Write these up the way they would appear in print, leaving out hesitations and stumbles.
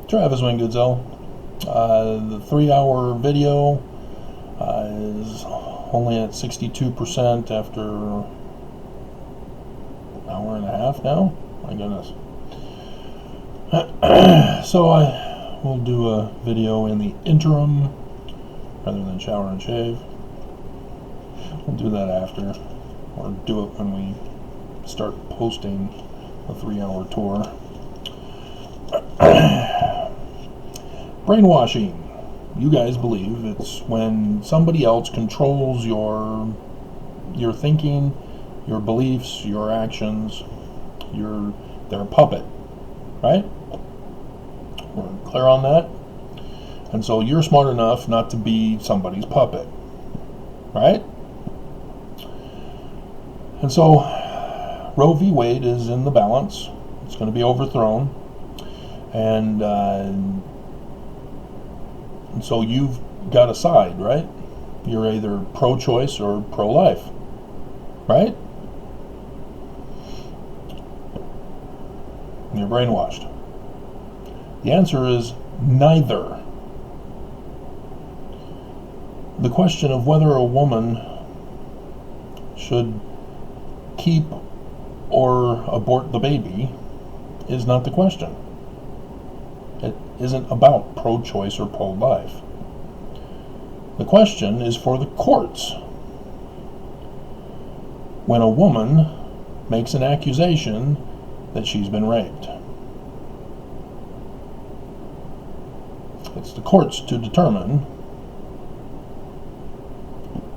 Travis Wingoodsell. The 3-hour video is only at 62% after an hour and a half now. My goodness. So I will do a video in the interim rather than shower and shave. We'll do that after, or do it when we start posting the 3-hour tour. Brainwashing. You guys believe it's when somebody else controls your thinking, your beliefs, your actions. They're a puppet, right? We're clear on that? And so you're smart enough not to be somebody's puppet, right? And so Roe v. Wade is in the balance. It's going to be overthrown. And so you've got a side, right? You're either pro-choice or pro-life, right? And you're brainwashed. The answer is neither. The question of whether a woman should keep or abort the baby is not the question. It isn't about pro-choice or pro-life. The question is for the courts. When a woman makes an accusation that she's been raped, it's the courts to determine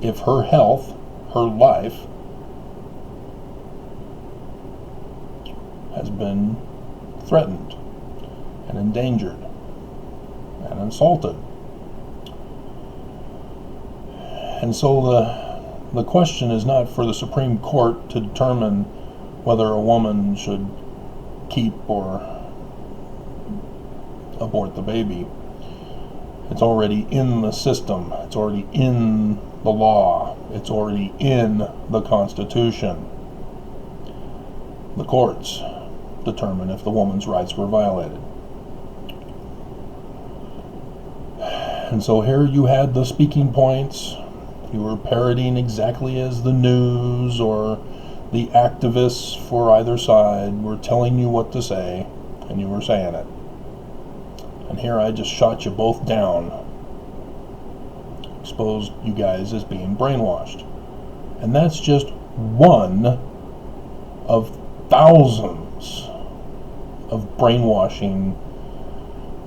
if her health, her life, has been threatened and endangered and insulted. And so the question is not for the Supreme Court to determine whether a woman should keep or abort the baby. It's already in the system. It's already in the law. It's already in the Constitution. The courts determine if the woman's rights were violated. And so here you had the speaking points. You were parroting exactly as the news or the activists for either side were telling you what to say, and you were saying it. And here I just shot you both down, exposed you guys as being brainwashed. And that's just one of thousands of brainwashing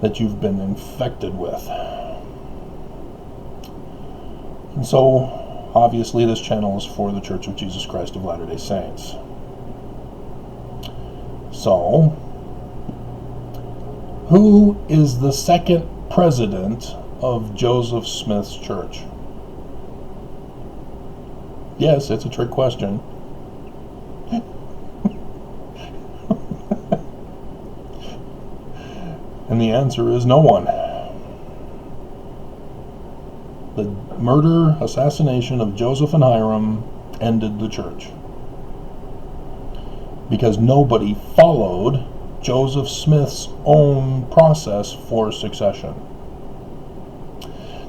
that you've been infected with. And so, obviously, this channel is for the Church of Jesus Christ of Latter-day Saints. So, who is the second president of Joseph Smith's church? Yes, it's a trick question. And the answer is no one. The murder, assassination of Joseph and Hiram ended the church. Because nobody followed Joseph Smith's own process for succession.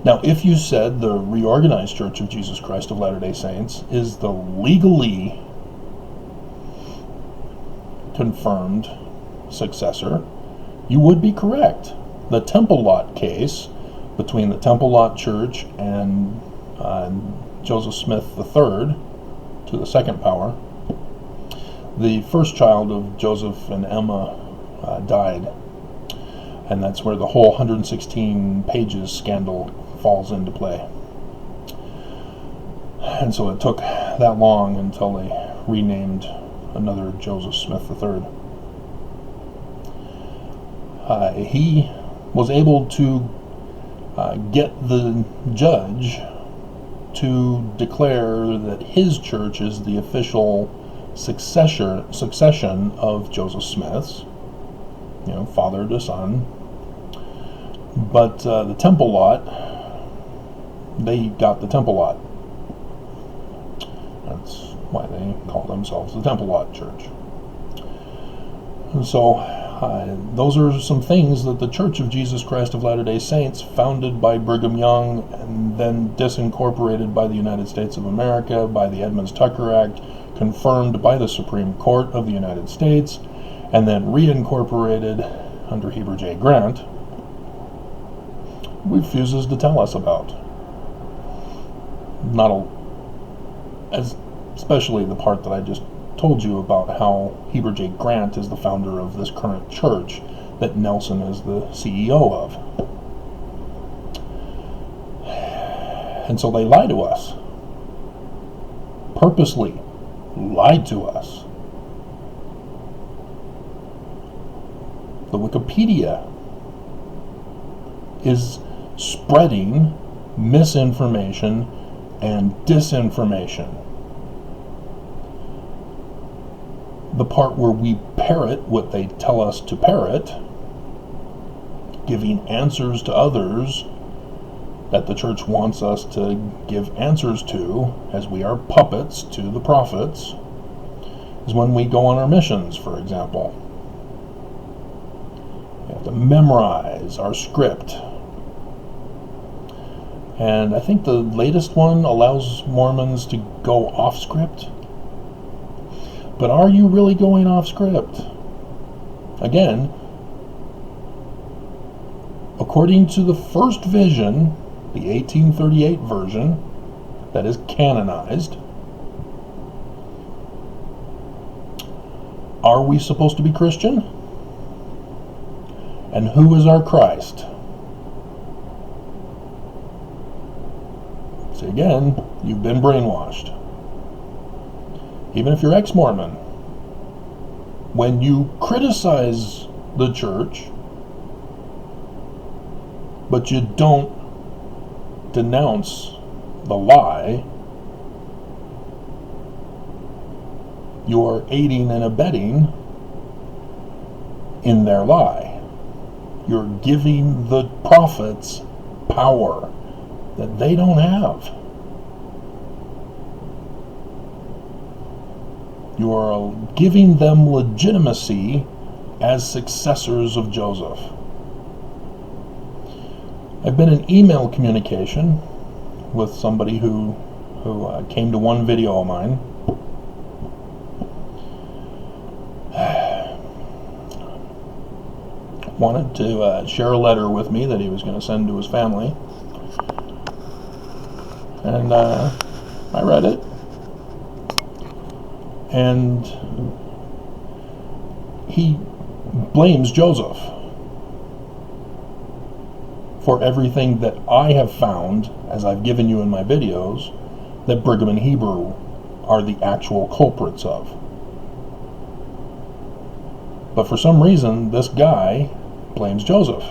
Now, if you said the reorganized Church of Jesus Christ of Latter-day Saints is the legally confirmed successor, you would be correct. The Temple Lot case between the Temple Lot Church and Joseph Smith III, to the second power, the first child of Joseph and Emma died, and that's where the whole 116 pages scandal falls into play. And so it took that long until they renamed another Joseph Smith III. He was able to get the judge to declare that his church is the official succession of Joseph Smith's, father to son. But the Temple Lot, they got the Temple Lot. That's why they call themselves the Temple Lot Church. And so those are some things that the Church of Jesus Christ of Latter-day Saints, founded by Brigham Young and then disincorporated by the United States of America by the Edmunds-Tucker Act, confirmed by the Supreme Court of the United States, and then reincorporated under Heber J. Grant, refuses to tell us about. Especially the part that I just told you about how Heber J. Grant is the founder of this current church that Nelson is the CEO of. And so they lie to us. Purposely lied to us. The Wikipedia is spreading misinformation and disinformation. The part where we parrot what they tell us to parrot, giving answers to others that the church wants us to give answers to, as we are puppets to the prophets, is when we go on our missions, for example. We have to memorize our script. And I think the latest one allows Mormons to go off script. But are you really going off script? Again, according to the first vision, the 1838 version, that is canonized, are we supposed to be Christian? And who is our Christ? See, again, you've been brainwashed. Even if you're ex-Mormon, when you criticize the church, but you don't denounce the lie, you're aiding and abetting in their lie. You're giving the prophets power that they don't have. You are giving them legitimacy as successors of Joseph. I've been in email communication with somebody who came to one video of mine. Wanted to share a letter with me that he was going to send to his family. And I read it. And he blames Joseph for everything that I have found, as I've given you in my videos, that Brigham and Heber are the actual culprits of. But for some reason, this guy blames Joseph.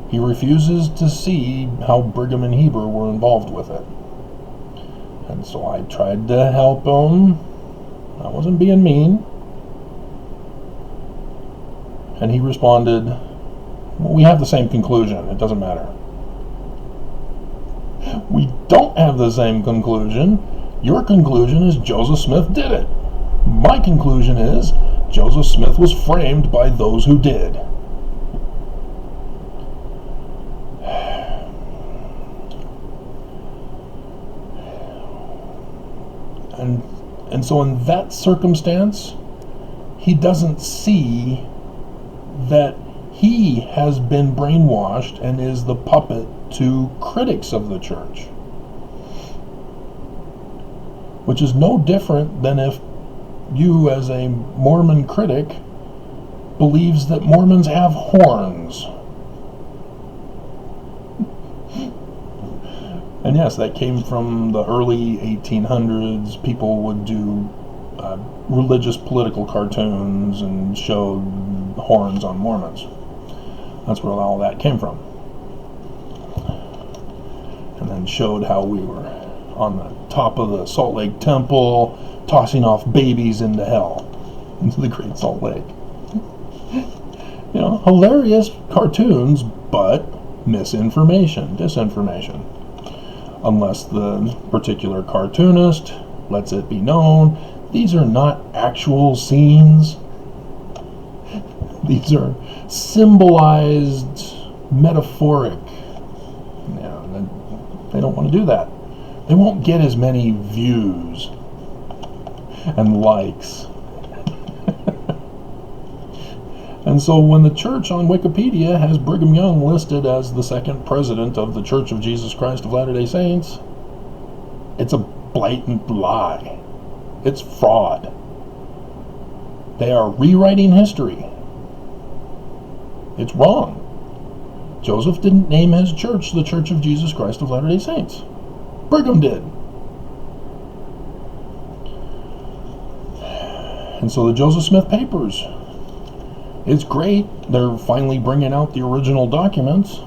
He refuses to see how Brigham and Heber were involved with it. And so I tried to help him. I wasn't being mean. And he responded, well, we have the same conclusion. It doesn't matter. We don't have the same conclusion. Your conclusion is Joseph Smith did it. My conclusion is Joseph Smith was framed by those who did. And so in that circumstance, he doesn't see that he has been brainwashed and is the puppet to critics of the church. Which is no different than if you, as a Mormon critic, believes that Mormons have horns. And yes, that came from the early 1800s. People would do religious political cartoons and show horns on Mormons. That's where all that came from. And then showed how we were on the top of the Salt Lake Temple, tossing off babies into hell, into the Great Salt Lake. You know, hilarious cartoons, but misinformation, disinformation. Unless the particular cartoonist lets it be known, these are not actual scenes. These are symbolized, metaphoric. They don't want to do that. They won't get as many views and likes. And so when the church on Wikipedia has Brigham Young listed as the second president of the Church of Jesus Christ of Latter-day Saints, it's a blatant lie. It's fraud. They are rewriting history. It's wrong. Joseph didn't name his church the Church of Jesus Christ of Latter-day Saints. Brigham did. And so the Joseph Smith Papers. It's great. They're finally bringing out the original documents.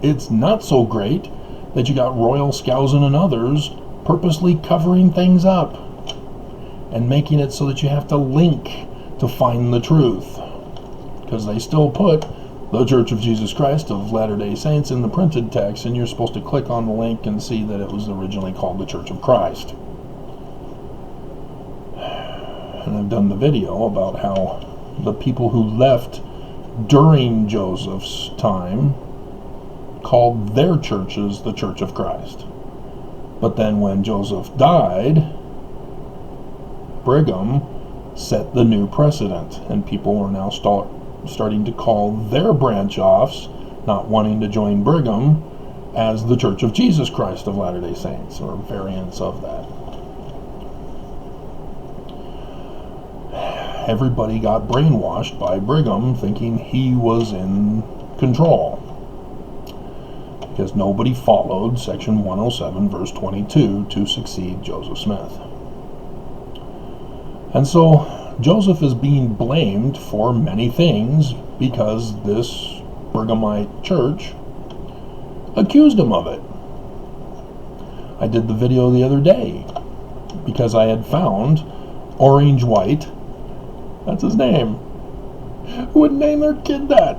It's not so great that you got Royal Skousen and others purposely covering things up and making it so that you have to link to find the truth. Because they still put the Church of Jesus Christ of Latter-day Saints in the printed text, and you're supposed to click on the link and see that it was originally called the Church of Christ. And I've done the video about how the people who left during Joseph's time called their churches the Church of Christ. But then when Joseph died, Brigham set the new precedent, and people are now starting to call their branch-offs, not wanting to join Brigham, as the Church of Jesus Christ of Latter-day Saints, or variants of that. Everybody got brainwashed by Brigham, thinking he was in control, because nobody followed Section 107, verse 22, to succeed Joseph Smith. And so Joseph is being blamed for many things because this Brighamite church accused him of it. I did the video the other day because I had found Orange White, that's his name, who would name their kid that.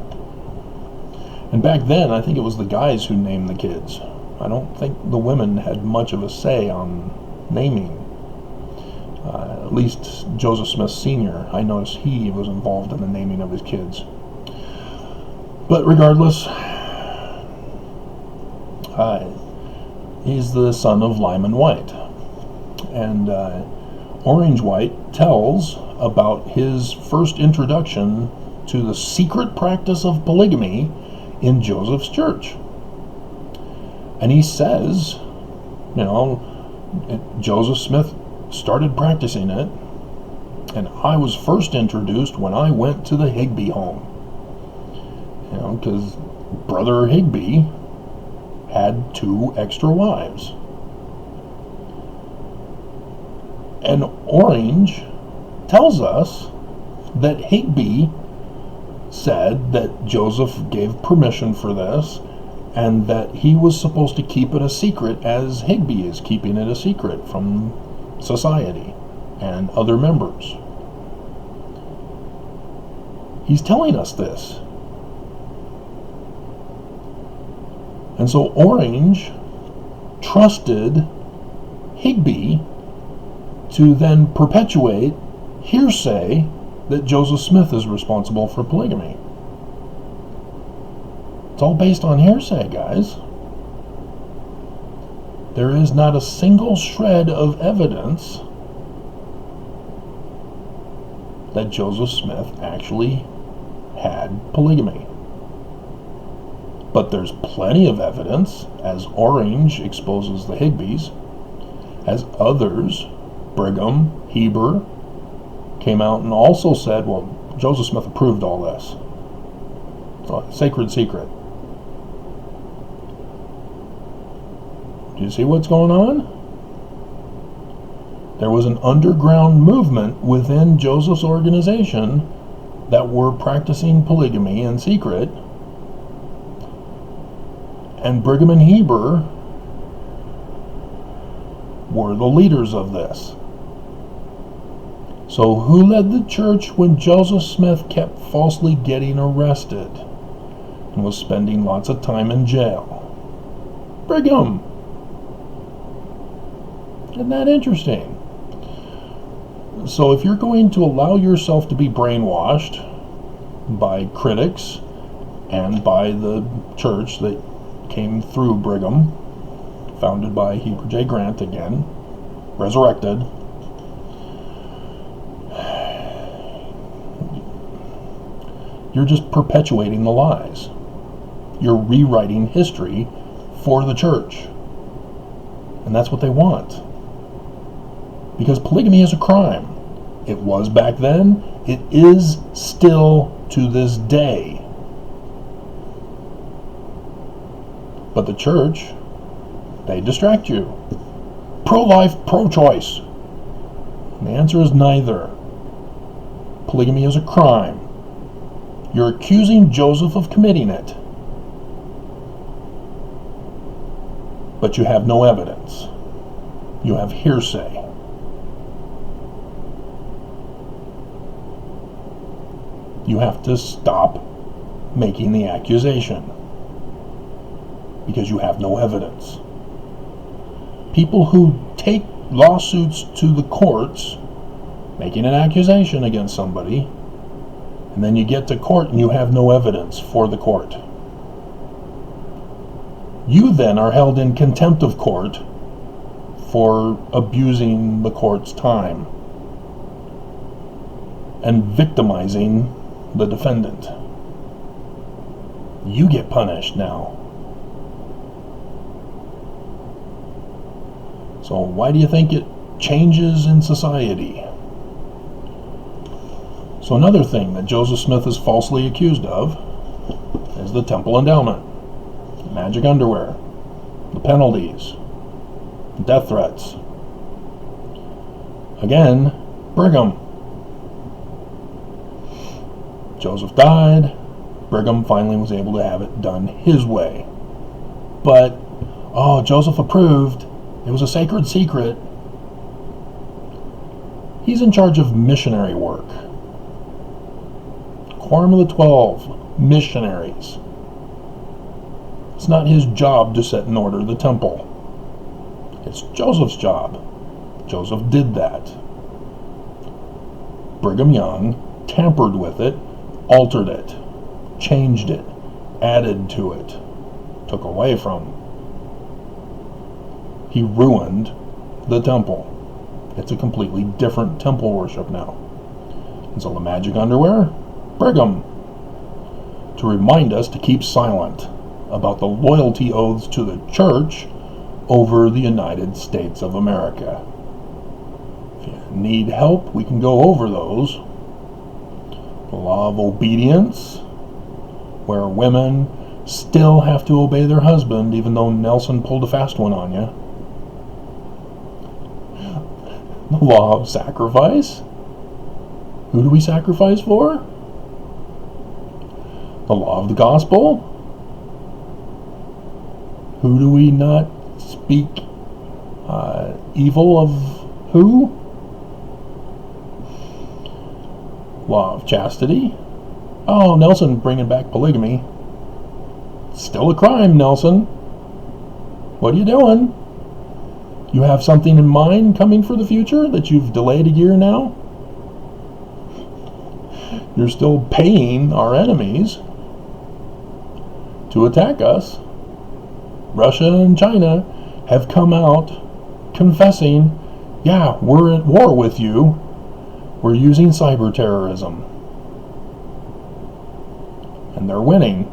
And back then, I think it was the guys who named the kids. I don't think the women had much of a say on naming. At least Joseph Smith Sr., I noticed he was involved in the naming of his kids. But regardless, he's the son of Lyman White. And Orange White tells about his first introduction to the secret practice of polygamy in Joseph's church. And he says, Joseph Smith started practicing it, and I was first introduced when I went to the Higby home. Because Brother Higby had 2 extra wives. And Orange tells us that Higby said that Joseph gave permission for this, and that he was supposed to keep it a secret, as Higby is keeping it a secret from society and other members. He's telling us this. And so Orange trusted Higby to then perpetuate hearsay that Joseph Smith is responsible for polygamy. It's all based on hearsay, guys. There is not a single shred of evidence that Joseph Smith actually had polygamy. But there's plenty of evidence, as Orange exposes the Higbys, as others, Brigham, Heber, came out and also said, well, Joseph Smith approved all this. It's a sacred secret. Do you see what's going on? There was an underground movement within Joseph's organization that were practicing polygamy in secret, and Brigham and Heber were the leaders of this. So who led the church when Joseph Smith kept falsely getting arrested and was spending lots of time in jail? Brigham. Isn't that interesting? So if you're going to allow yourself to be brainwashed by critics and by the church that came through Brigham, founded by Heber J. Grant again, resurrected. You're just perpetuating the lies. You're rewriting history for the church. And that's what they want. Because polygamy is a crime. It was back then. It is still to this day. But the church, they distract you. Pro-life, pro-choice. And the answer is neither. Polygamy is a crime. You're accusing Joseph of committing it. But you have no evidence. You have hearsay. You have to stop making the accusation because you have no evidence. People who take lawsuits to the courts, making an accusation against somebody, and then you get to court and you have no evidence for the court. You then are held in contempt of court for abusing the court's time and victimizing the defendant. You get punished now. So why do you think it changes in society? So another thing that Joseph Smith is falsely accused of is the temple endowment, magic underwear, the penalties, death threats. Again, Brigham. Joseph died. Brigham finally was able to have it done his way. But, Joseph approved. It was a sacred secret. He's in charge of missionary work. Quorum of the 12, missionaries. It's not his job to set in order the temple. It's Joseph's job. Joseph did that. Brigham Young tampered with it, altered it, changed it, added to it, took away from. He ruined the temple. It's a completely different temple worship now. And so the magic underwear, Brigham, to remind us to keep silent about the loyalty oaths to the church over the United States of America. If you need help, we can go over those. The law of obedience, where women still have to obey their husband even though Nelson pulled a fast one on you. The law of sacrifice. Who do we sacrifice for? The law of the gospel. Who do we not speak evil of who? Law of chastity. Oh, Nelson bringing back polygamy. Still a crime, Nelson. What are you doing? You have something in mind coming for the future that you've delayed a year now? You're still paying our enemies to attack us. Russia and China have come out confessing, yeah, we're at war with you. We're using cyber terrorism. And they're winning.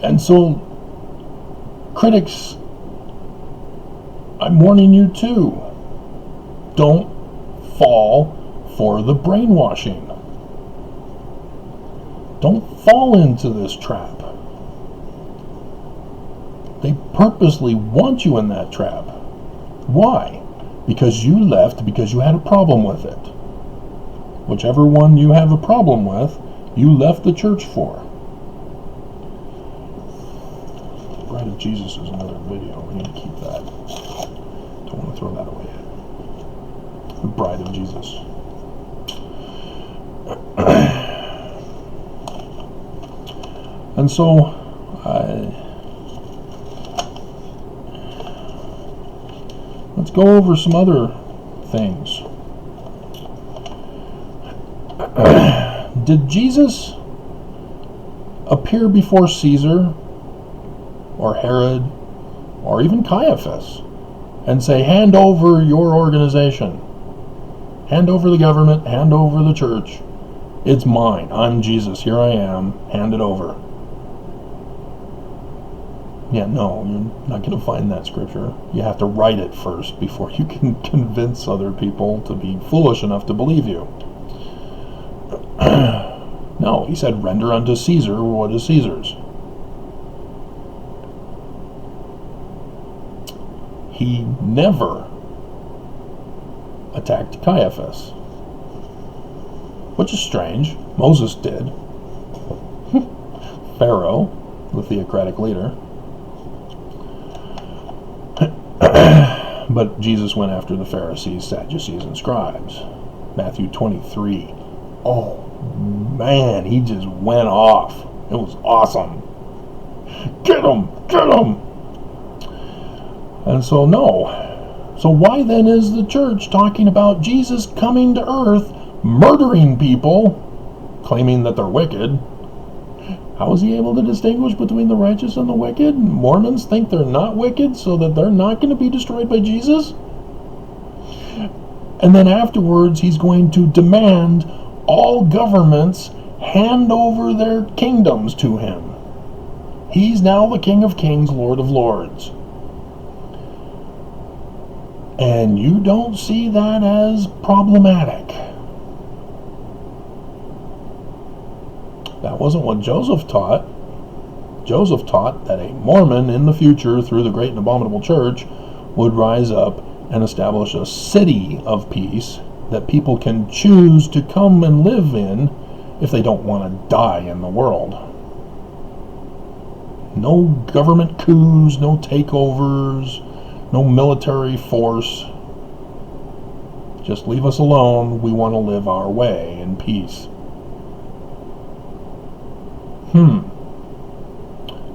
And so, critics, I'm warning you too. Don't fall for the brainwashing. Don't fall into this trap. They purposely want you in that trap. Why? Because you left because you had a problem with it. Whichever one you have a problem with, you left the church for. Bride of Jesus is another video. We need to keep that. Don't want to throw that away yet. The Bride of Jesus. And so, Let's go over some other things. Did Jesus appear before Caesar or Herod or even Caiaphas and say, hand over your organization, hand over the government, hand over the church, it's mine, I'm Jesus, here I am, hand it over? Yeah, no, you're not going to find that scripture. You have to write it first before you can convince other people to be foolish enough to believe you. No, he said, render unto Caesar what is Caesar's. He never attacked Caiaphas, which is strange. Moses did. Pharaoh, the theocratic leader. But Jesus went after the Pharisees, Sadducees, and scribes. Matthew 23. Oh, man, he just went off. It was awesome. Get him! Get him! And so, no. So why then is the church talking about Jesus coming to earth, murdering people, claiming that they're wicked? How is he able to distinguish between the righteous and the wicked? Mormons think they're not wicked, so that they're not going to be destroyed by Jesus? And then afterwards, he's going to demand all governments hand over their kingdoms to him. He's now the King of Kings, Lord of Lords. And you don't see that as problematic. That wasn't what Joseph taught. Joseph taught that a Mormon in the future, through the great and abominable church, would rise up and establish a city of peace that people can choose to come and live in if they don't want to die in the world. No government coups, no takeovers, no military force. Just leave us alone. We want to live our way in peace.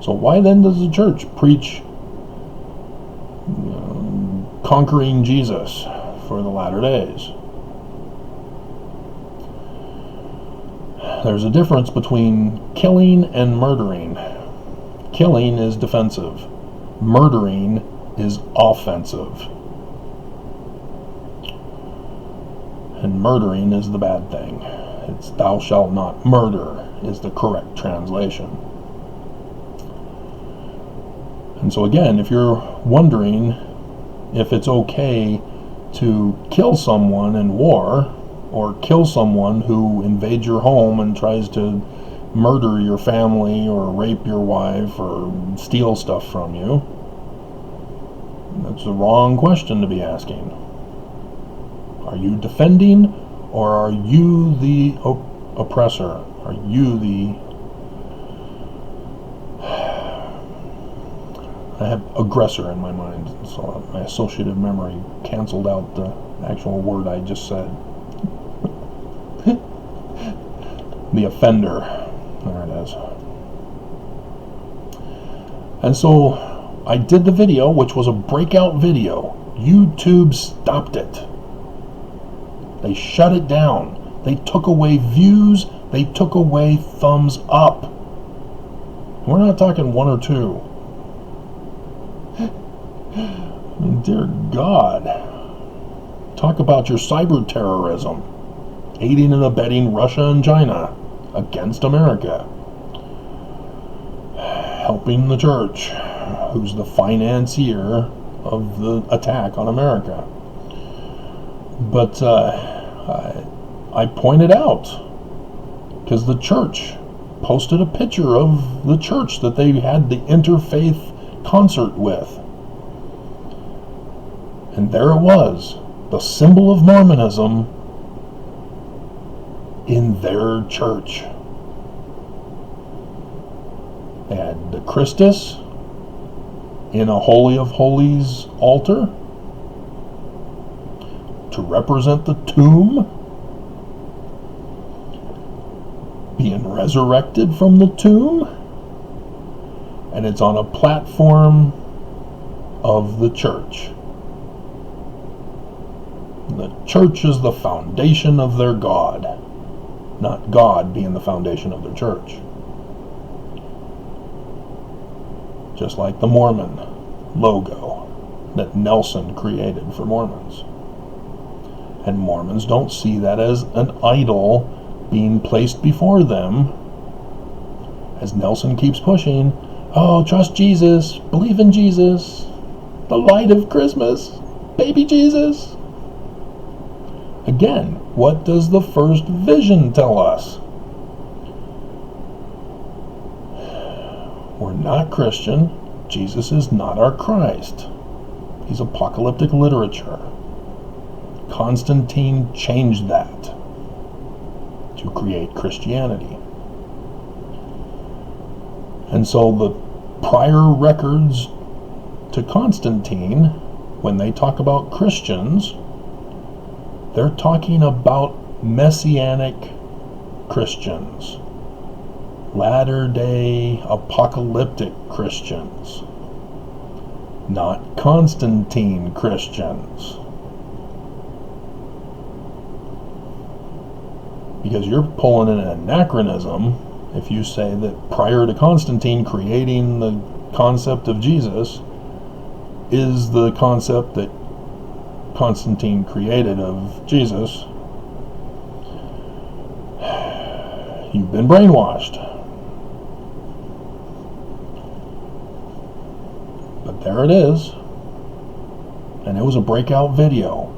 So why then does the church preach conquering Jesus for the latter days? There's a difference between killing and murdering. Killing is defensive. Murdering is offensive. And murdering is the bad thing. It's thou shalt not murder is the correct translation. And so again, if you're wondering if it's okay to kill someone in war, or kill someone who invades your home and tries to murder your family or rape your wife or steal stuff from you, that's the wrong question to be asking. Are you defending, or are you the oppressor? Are you the... I have aggressor in my mind, so my associative memory canceled out the actual word I just said. The offender. There it is. And so I did the video, which was a breakout video. YouTube stopped it. They shut it down. They took away views. They took away thumbs up. We're not talking one or two. I mean, dear God. Talk about your cyber terrorism. Aiding and abetting Russia and China against America. Helping the church, who's the financier of the attack on America. But I pointed out, because the church posted a picture of the church that they had the interfaith concert with. And there it was, the symbol of Mormonism in their church. They had the Christus in a Holy of Holies altar to represent the tomb being resurrected from the tomb, and it's on a platform of the church. The church is the foundation of their God, not God being the foundation of their church. Just like the Mormon logo that Nelson created for Mormons. And Mormons don't see that as an idol being placed before them. As Nelson keeps pushing, oh, trust Jesus, believe in Jesus, the light of Christmas, baby Jesus. Again, what does the first vision tell us? We're not Christian. Jesus is not our Christ. He's apocalyptic literature. Constantine changed that to create Christianity. And so the prior records to Constantine, when they talk about Christians, they're talking about Messianic Christians, latter-day apocalyptic Christians, not Constantine Christians. Because you're pulling in an anachronism if you say that prior to Constantine creating the concept of Jesus is the concept that Constantine created of Jesus. You've been brainwashed. But there it is. And it was a breakout video.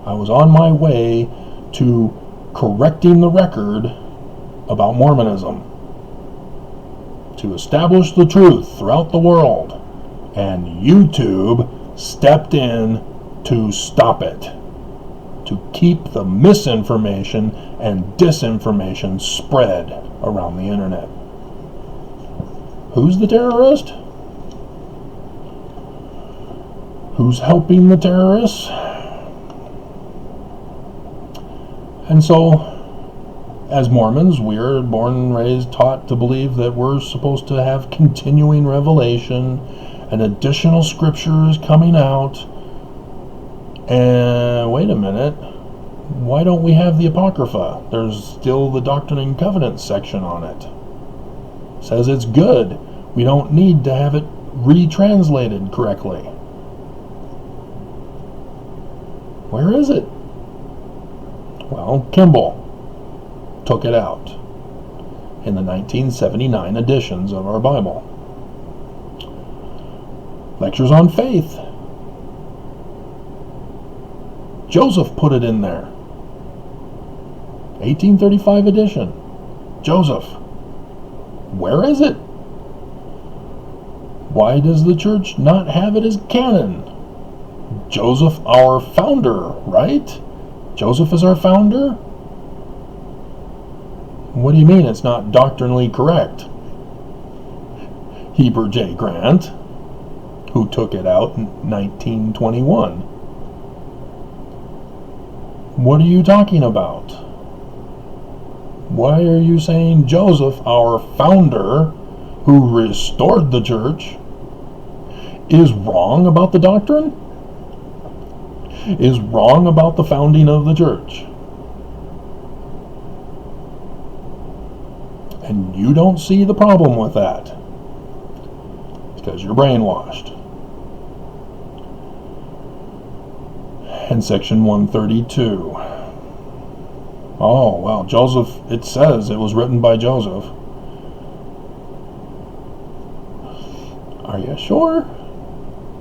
I was on my way to correcting the record about Mormonism to establish the truth throughout the world, and YouTube stepped in to stop it, to keep the misinformation and disinformation spread around the internet. Who's the terrorist? Who's helping the terrorists? And so, as Mormons, we're born and raised, taught to believe that we're supposed to have continuing revelation and additional scriptures coming out. And wait a minute, why don't we have the Apocrypha? There's still the Doctrine and Covenants section on it. It says it's good. We don't need to have it retranslated correctly. Where is it? Well, Kimball took it out in the 1979 editions of our Bible. Lectures on Faith. Joseph put it in there. 1835 edition. Joseph. Where is it? Why does the church not have it as canon? Joseph, our founder, right? Joseph is our founder? What do you mean it's not doctrinally correct? Heber J. Grant, who took it out in 1921. What are you talking about? Why are you saying Joseph, our founder, who restored the church, is wrong about the doctrine? Is wrong about the founding of the church? And you don't see the problem with that. It's because you're brainwashed. And section 132. Oh, well, Joseph, it says it was written by Joseph. Are you sure?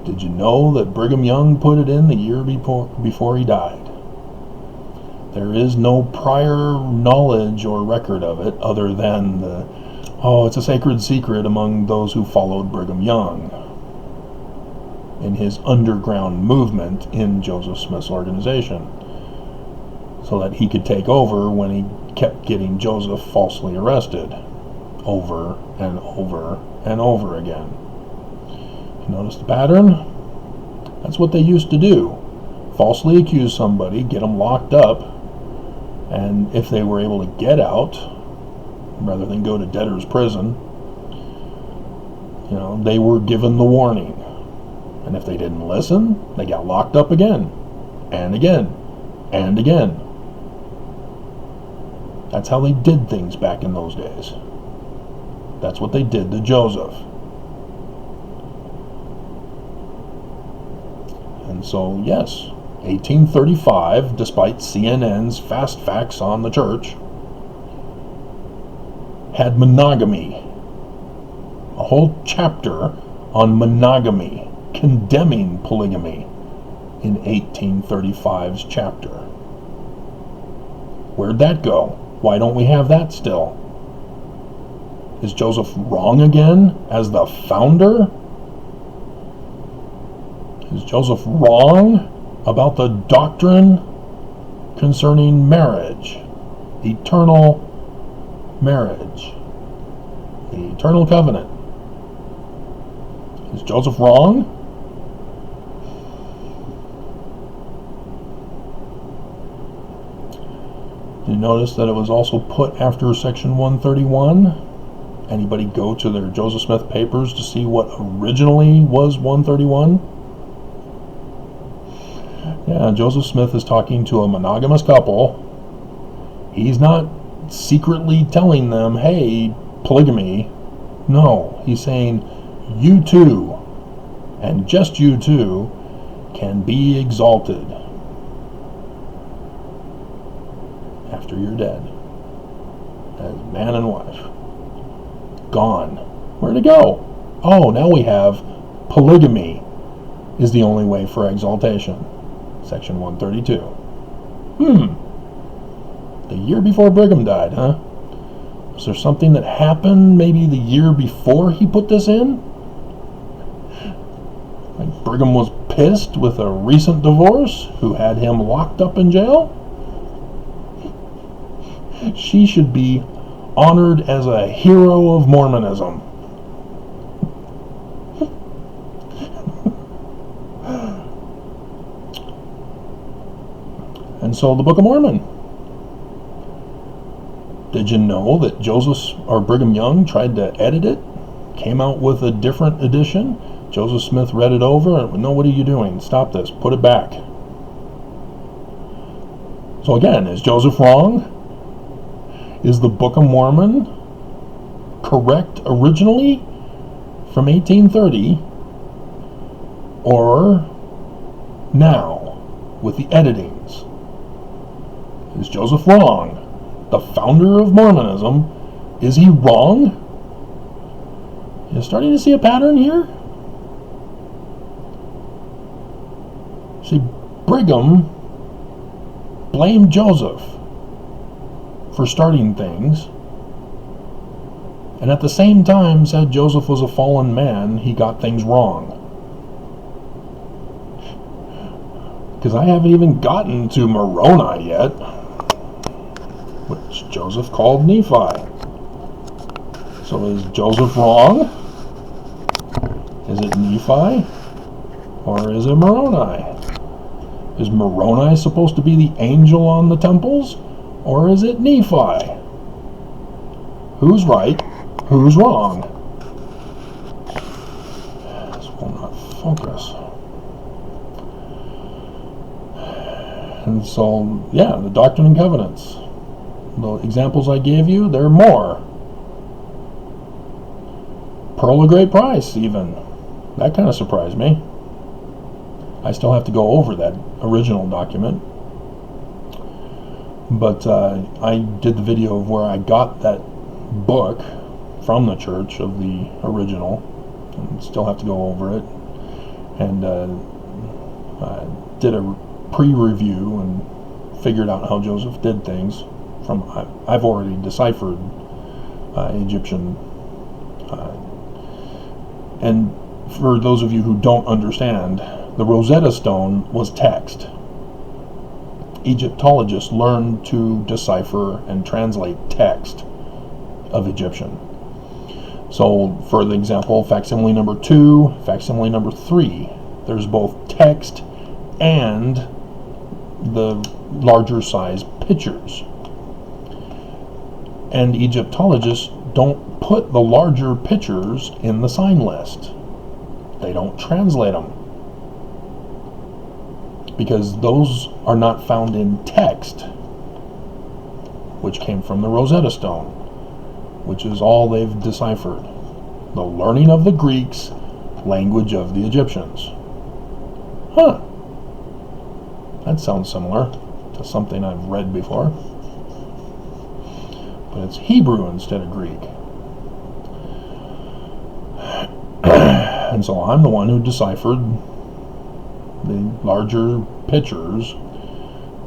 Did you know that Brigham Young put it in the year before he died? There is no prior knowledge or record of it other than it's a sacred secret among those who followed Brigham Young in his underground movement in Joseph Smith's organization, so that he could take over when he kept getting Joseph falsely arrested over and over and over again. Notice the pattern? That's what they used to do. Falsely accuse somebody, get them locked up, and if they were able to get out, rather than go to debtor's prison, they were given the warning. And if they didn't listen, they got locked up again, and again, and again. That's how they did things back in those days. That's what they did to Joseph. And so, yes, 1835, despite CNN's fast facts on the church, had monogamy. A whole chapter on monogamy, condemning polygamy in 1835's chapter. Where'd that go? Why don't we have that still? Is Joseph wrong again as the founder? Is Joseph wrong about the doctrine concerning marriage, eternal marriage, the eternal covenant? Is Joseph wrong? You notice that it was also put after section 131. Anybody go to their Joseph Smith papers to see what originally was 131? Yeah, Joseph Smith is talking to a monogamous couple. He's not secretly telling them, hey, polygamy. No, he's saying, you too, and just you two, can be exalted after you're dead as man and wife. Gone. Where'd it go? Oh, now we have polygamy is the only way for exaltation. Section 132. The year before Brigham died, huh? Was there something that happened maybe the year before he put this in? Like Brigham was pissed with a recent divorce who had him locked up in jail? She should be honored as a hero of Mormonism. And so the Book of Mormon. Did you know that Brigham Young tried to edit it? Came out with a different edition? Joseph Smith read it over and, no, what are you doing? Stop this. Put it back. So again, is Joseph wrong? Is the Book of Mormon correct originally from 1830 or now with the editings? Is Joseph wrong? The founder of Mormonism, is he wrong? You're starting to see a pattern here? See, Brigham blamed Joseph for starting things, and at the same time said Joseph was a fallen man, he got things wrong. Because I haven't even gotten to Moroni yet, which Joseph called Nephi. So is Joseph wrong? Is it Nephi? Or is it Moroni? Is Moroni supposed to be the angel on the temples? Or is it Nephi? Who's right? Who's wrong? This will not focus. And so, yeah, the Doctrine and Covenants. The examples I gave you, there are more. Pearl of Great Price, even. That kind of surprised me. I still have to go over that original document. But I did the video of where I got that book from the church of the original, and still have to go over it. And I did a pre-review and figured out how Joseph did things. I've already deciphered Egyptian. And for those of you who don't understand, the Rosetta Stone was text. Egyptologists learned to decipher and translate text of Egyptian. So, for the example, facsimile number 2, facsimile number 3, there's both text and the larger size pictures. And Egyptologists don't put the larger pictures in the sign list. They don't translate them. because those are not found in text, which came from the Rosetta Stone, which is all they've deciphered. The learning of the Greeks, language of the Egyptians. Huh. That sounds similar to something I've read before. But it's Hebrew instead of Greek. And so I'm the one who deciphered the larger pictures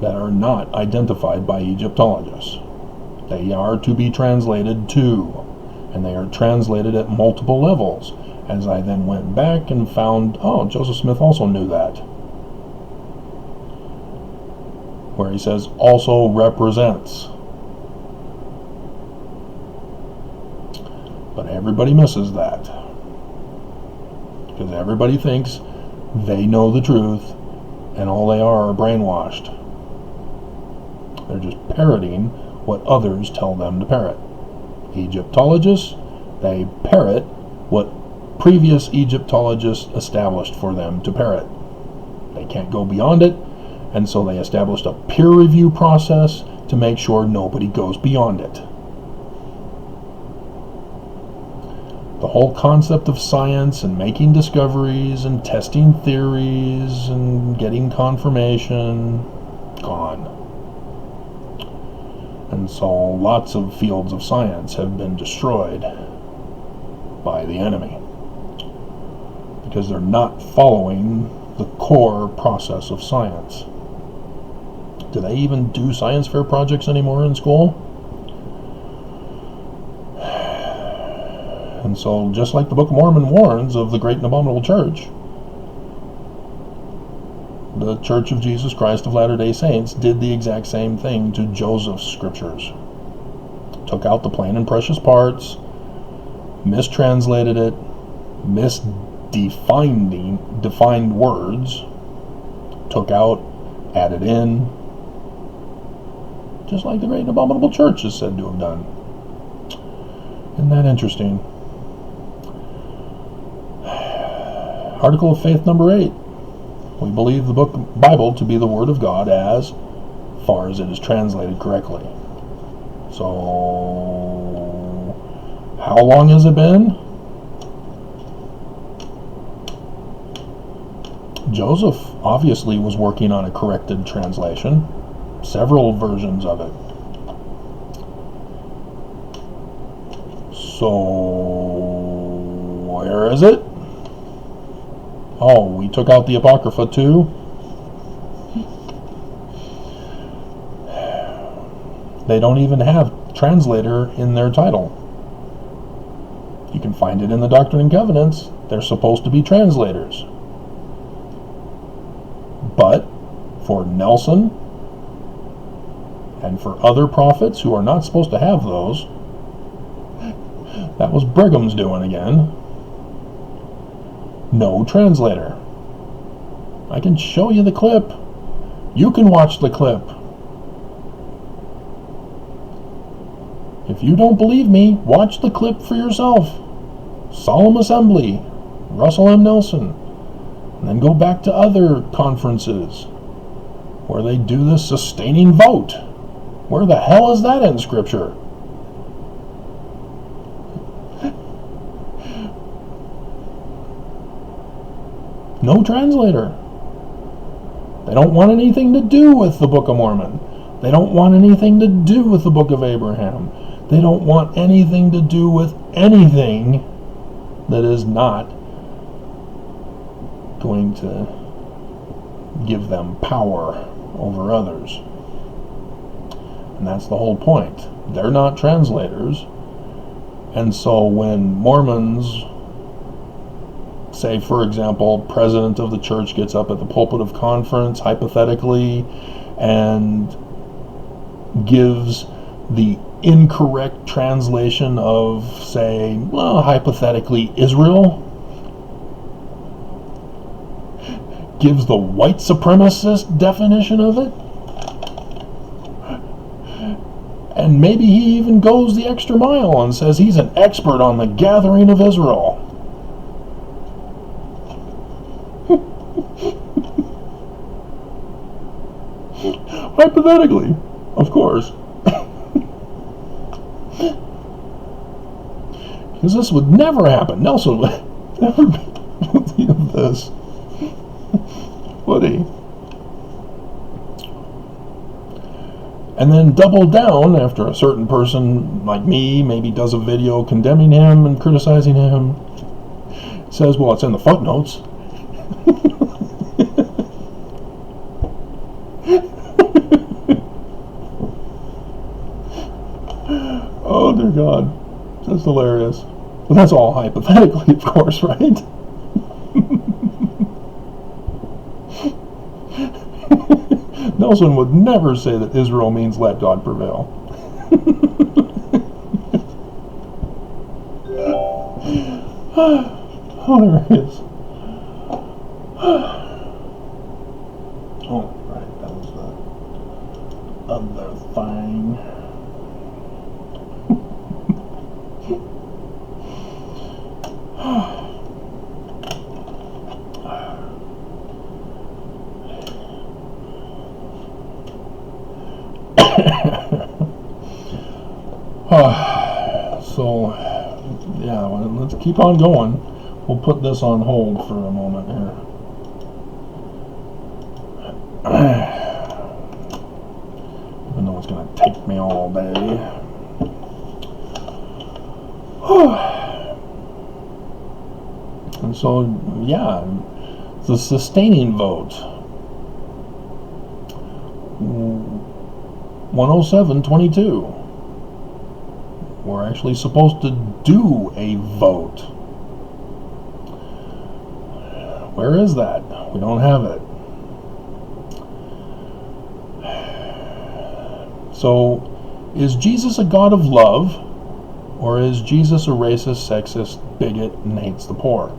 that are not identified by Egyptologists. They are to be translated too, and they are translated at multiple levels, as I then went back and found, oh, Joseph Smith also knew that, where he says also represents. But everybody misses that, because everybody thinks they know the truth, and all they are brainwashed. They're just parroting what others tell them to parrot. Egyptologists, they parrot what previous Egyptologists established for them to parrot. They can't go beyond it, and so they established a peer review process to make sure nobody goes beyond it. The whole concept of science and making discoveries and testing theories and getting confirmation, gone. And so lots of fields of science have been destroyed by the enemy because they're not following the core process of science. Do they even do science fair projects anymore in school? And so, just like the Book of Mormon warns of the great and abominable church, the Church of Jesus Christ of Latter-day Saints did the exact same thing to Joseph's scriptures. Took out the plain and precious parts, mistranslated it, defined words, took out, added in, just like the great and abominable church is said to have done. Isn't that interesting? Article of Faith number 8. We believe the Bible to be the Word of God as far as it is translated correctly. So, how long has it been? Joseph obviously was working on a corrected translation, several versions of it. So, where is it? Oh, we took out the Apocrypha too? They don't even have translator in their title. You can find it in the Doctrine and Covenants. They're supposed to be translators. But for Nelson and for other prophets who are not supposed to have those, that was Brigham's doing again. No translator. I can show you the clip. You can watch the clip. If you don't believe me, watch the clip for yourself. Solemn Assembly, Russell M. Nelson. And then go back to other conferences where they do this sustaining vote. Where the hell is that in Scripture? No translator. They don't want anything to do with the Book of Mormon. They don't want anything to do with the Book of Abraham. They don't want anything to do with anything that is not going to give them power over others. And that's the whole point. They're not translators. And so when Mormons, say, for example, president of the church gets up at the pulpit of conference, hypothetically, and gives the incorrect translation of, say, well, hypothetically, Israel, gives the white supremacist definition of it, and maybe he even goes the extra mile and says he's an expert on the gathering of Israel. Hypothetically, of course. Because this would never happen. Nelson would never be guilty of this. Would he? And then double down after a certain person like me maybe does a video condemning him and criticizing him. Says, well, it's in the footnotes. Oh, dear God. That's hilarious. But that's all hypothetically, of course, right? Nelson would never say that Israel means let God prevail. Oh, there it is. Oh, right, that was the other thing. So, yeah, well, let's keep on going. We'll put this on hold for a moment here. Even though it's going to take me all day. And so, yeah, the sustaining vote. 107-22. We're actually supposed to do a vote. Where is that? We don't have it. So, is Jesus a God of love, or is Jesus a racist, sexist, bigot, and hates the poor?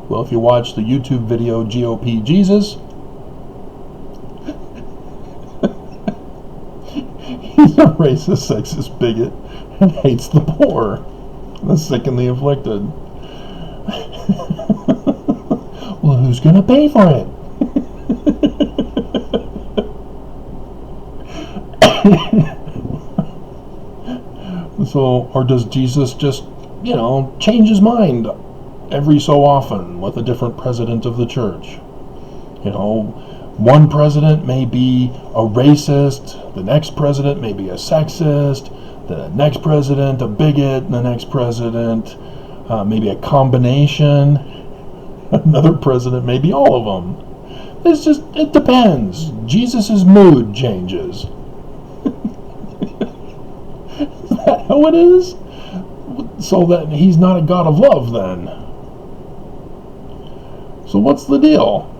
Well, if you watch the YouTube video GOP Jesus, he's a racist, sexist, bigot, and hates the poor, the sick and the afflicted. Well, who's going to pay for it? So, or does Jesus just, change his mind every so often with a different president of the church? One president may be a racist, the next president may be a sexist, the next president a bigot, the next president maybe a combination, another president maybe all of them. It depends. Jesus' mood changes. Is that how it is? So that he's not a God of love then. So what's the deal?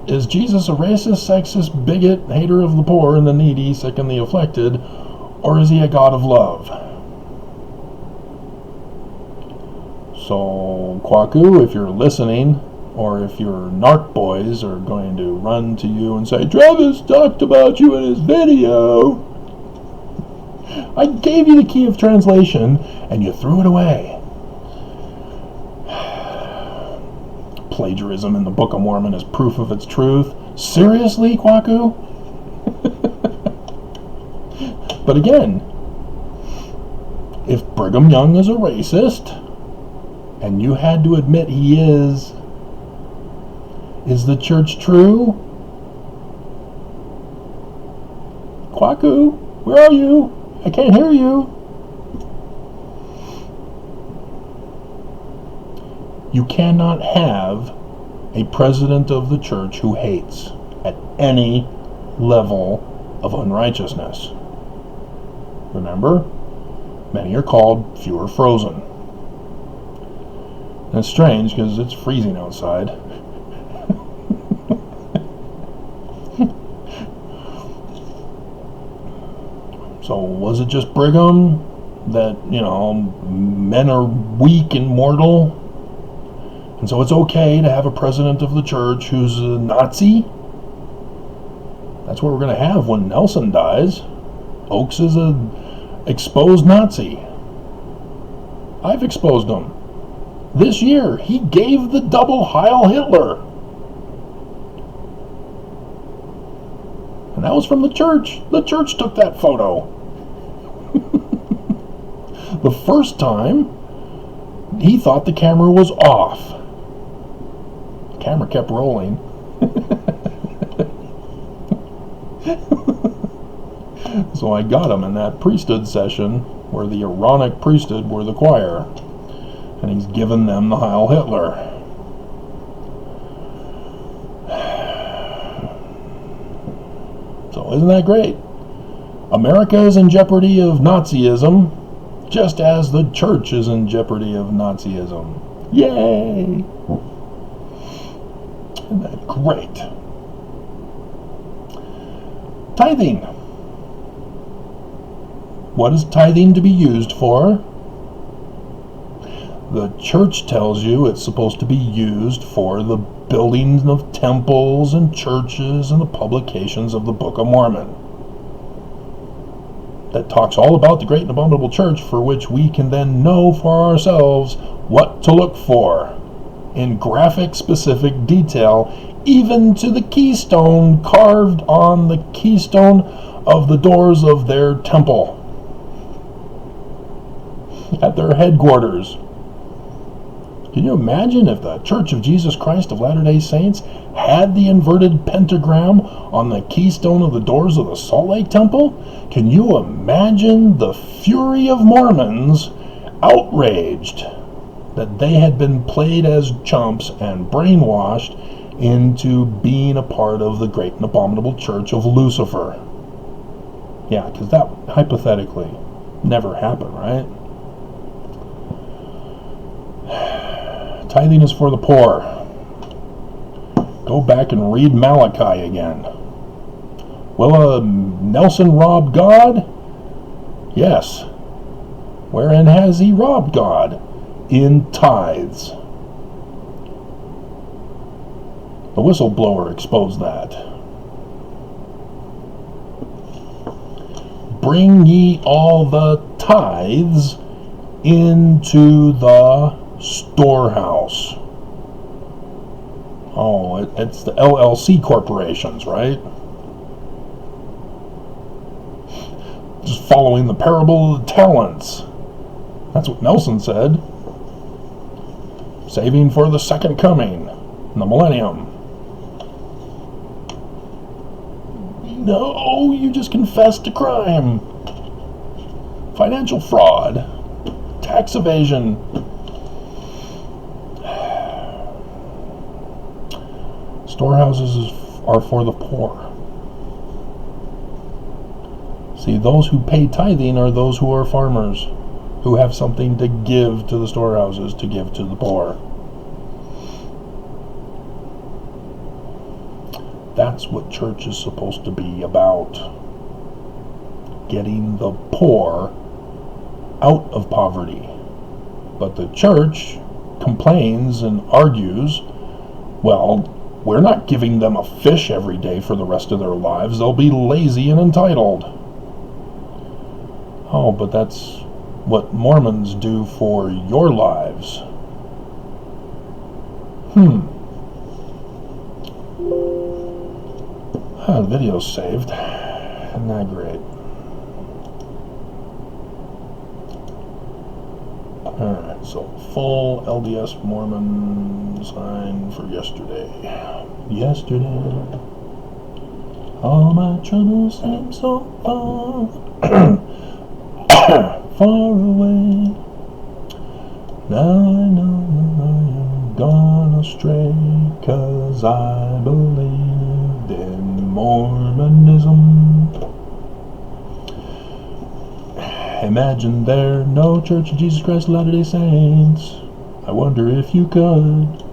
Is Jesus a racist, sexist, bigot, hater of the poor and the needy, sick and the afflicted, or is he a God of love? So, Kwaku, if you're listening, or if your narc boys are going to run to you and say, Travis talked about you in his video. I gave you the key of translation, and you threw it away. Plagiarism in the Book of Mormon is proof of its truth. Seriously, Kwaku? But again, if Brigham Young is a racist, and you had to admit he is the church true? Kwaku, where are you? I can't hear you. You cannot have a president of the church who hates at any level of unrighteousness. Remember, many are called, few are frozen. And it's strange because it's freezing outside. So was it just Brigham that, men are weak and mortal? And so it's okay to have a president of the church who's a Nazi? That's what we're going to have when Nelson dies. Oakes is an exposed Nazi. I've exposed him. This year, he gave the double Heil Hitler. And That was from the church. The church took that photo. The first time, he thought the camera was off. The camera kept rolling. So I got him in that priesthood session where the Aaronic priesthood were the choir. And he's given them the Heil Hitler. So isn't that great? America is in jeopardy of Nazism, just as the church is in jeopardy of Nazism. Yay! Isn't that great? Tithing. What is tithing to be used for? The church tells you it's supposed to be used for the building of temples and churches and the publications of the Book of Mormon. That talks all about the great and abominable church, for which we can then know for ourselves what to look for in graphic specific detail, even to the keystone carved on the keystone of the doors of their temple at their headquarters. Can you imagine if the Church of Jesus Christ of Latter-day Saints had the inverted pentagram on the keystone of the doors of the Salt Lake Temple? Can you imagine the fury of Mormons outraged that they had been played as chumps and brainwashed into being a part of the great and abominable Church of Lucifer? Yeah, because that hypothetically never happened, right? Tithing is for the poor. Go back and read Malachi again. Will Nelson rob God? Yes. Wherein has he robbed God? In tithes. The whistleblower exposed that. Bring ye all the tithes into the storehouse. Oh, it's the LLC corporations, right? Just following the parable of the talents. That's what Nelson said. Saving for the second coming, the millennium. No, you just confessed to crime. Financial fraud. Tax evasion. Storehouses are for the poor. See, those who pay tithing are those who are farmers, who have something to give to the storehouses, to give to the poor. That's what church is supposed to be about. Getting the poor out of poverty. But the church complains and argues, well, we're not giving them a fish every day for the rest of their lives. They'll be lazy and entitled. Oh, but that's what Mormons do for your lives. The video's saved. Isn't that great? Alright, so full LDS Mormon sign for yesterday. Yesterday, all my troubles seem so far, far away. Now I know I am gone astray, 'cause I believed in Mormonism. Imagine there no Church of Jesus Christ of Latter-day Saints. I wonder if you could.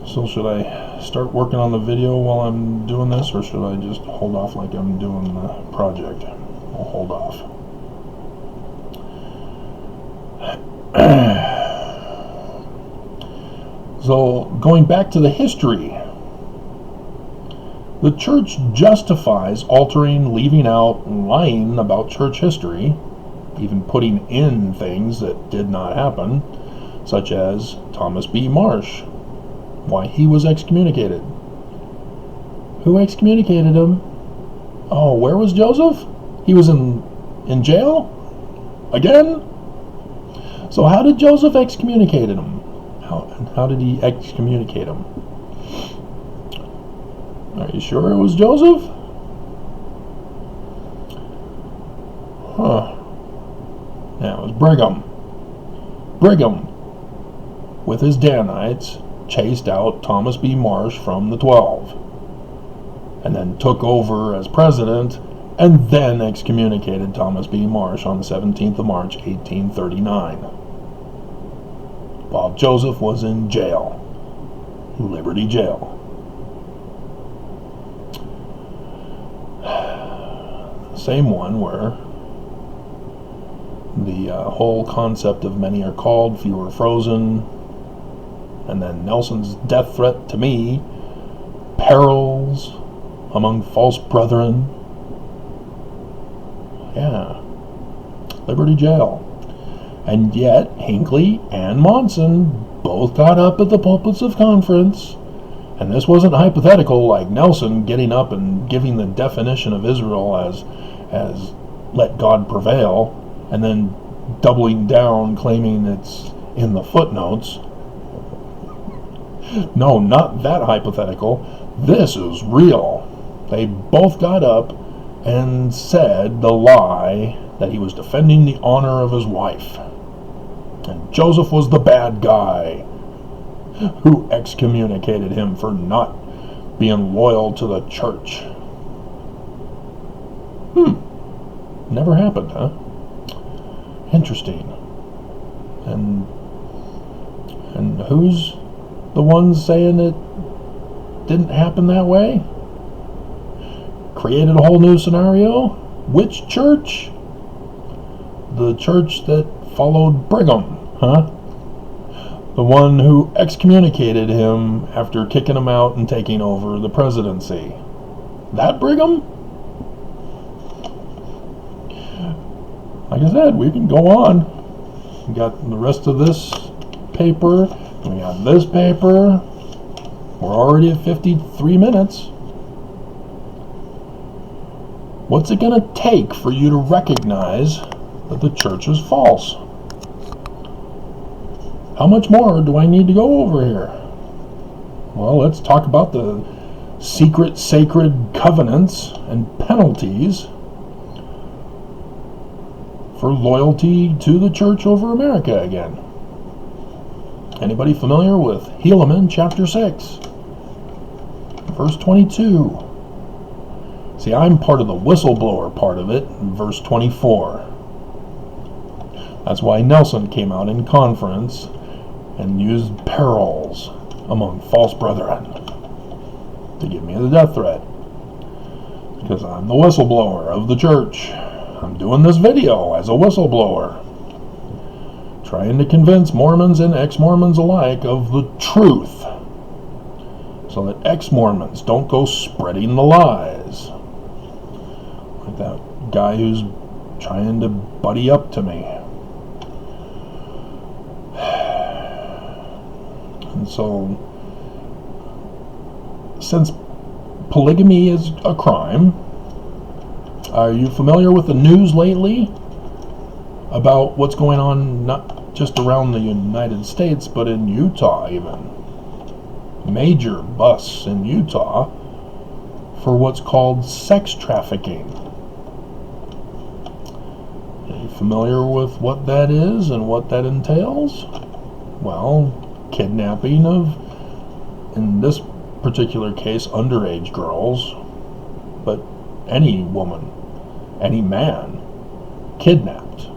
So should I start working on the video while I'm doing this, or should I just hold off like I'm doing the project? I'll hold off. So going back to the history, the church justifies altering, leaving out, lying about church history, even putting in things that did not happen, such as Thomas B. Marsh, why he was excommunicated. Who excommunicated him? Oh, where was Joseph? He was in jail? Again? So how did Joseph excommunicate him? How did he excommunicate him? Are you sure it was Joseph? Huh. Yeah, it was Brigham. Brigham, with his Danites, chased out Thomas B. Marsh from the 12, and then took over as president, and then excommunicated Thomas B. Marsh on the 17th of March, 1839, while Joseph was in jail, Liberty Jail. Same one where the whole concept of many are called, few are frozen, and then Nelson's death threat to me, perils among false brethren. Yeah, Liberty Jail. And yet Hinckley and Monson both got up at the pulpits of conference, and this wasn't hypothetical like Nelson getting up and giving the definition of Israel as let God prevail, and then doubling down, claiming it's in the footnotes. No, not that hypothetical. This is real. They both got up and said the lie that he was defending the honor of his wife. And Joseph was the bad guy who excommunicated him for not being loyal to the church. Never happened, huh? Interesting. And who's the ones saying it didn't happen that way? Created a whole new scenario? Which church? The church that followed Brigham, huh? The one who excommunicated him after kicking him out and taking over the presidency. That Brigham? Like I said, we can go on. We got the rest of this paper. We got this paper. We're already at 53 minutes. What's it going to take for you to recognize that the church is false? How much more do I need to go over here? Well, let's talk about the secret, sacred covenants and penalties for loyalty to the church over America again. Anybody familiar with Helaman chapter 6, verse 22? See, I'm part of the whistleblower part of it, in verse 24. That's why Nelson came out in conference and used perils among false brethren to give me the death threat. Because I'm the whistleblower of the church. I'm doing this video as a whistleblower, trying to convince Mormons and ex-Mormons alike of the truth, so that ex-Mormons don't go spreading the lies. Like that guy who's trying to buddy up to me. And so, since polygamy is a crime, are you familiar with the news lately about what's going on not just around the United States, but in Utah even? Major busts in Utah for what's called sex trafficking. Are you familiar with what that is and what that entails? Well, kidnapping of, in this particular case, underage girls, but any woman, any man, kidnapped.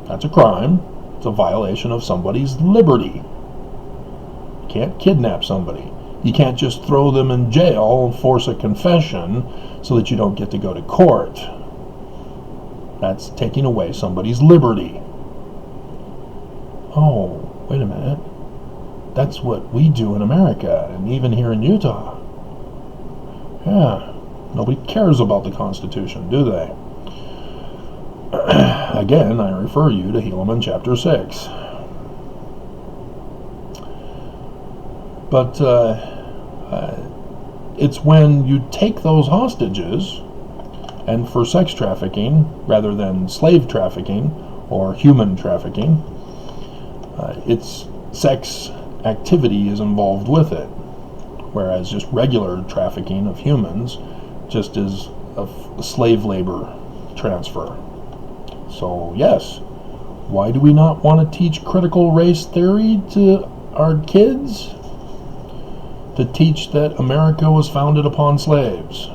That's a crime. It's a violation of somebody's liberty. You can't kidnap somebody. You can't just throw them in jail and force a confession so that you don't get to go to court. That's taking away somebody's liberty. Oh, wait a minute. That's what we do in America, and even here in Utah. Yeah. Nobody cares about the Constitution, do they? Again, I refer you to Helaman chapter 6. But it's when you take those hostages, and for sex trafficking rather than slave trafficking or human trafficking, it's sex activity is involved with it, whereas just regular trafficking of humans just is a slave labor transfer. So yes, why do we not want to teach critical race theory to our kids? To teach that America was founded upon slaves,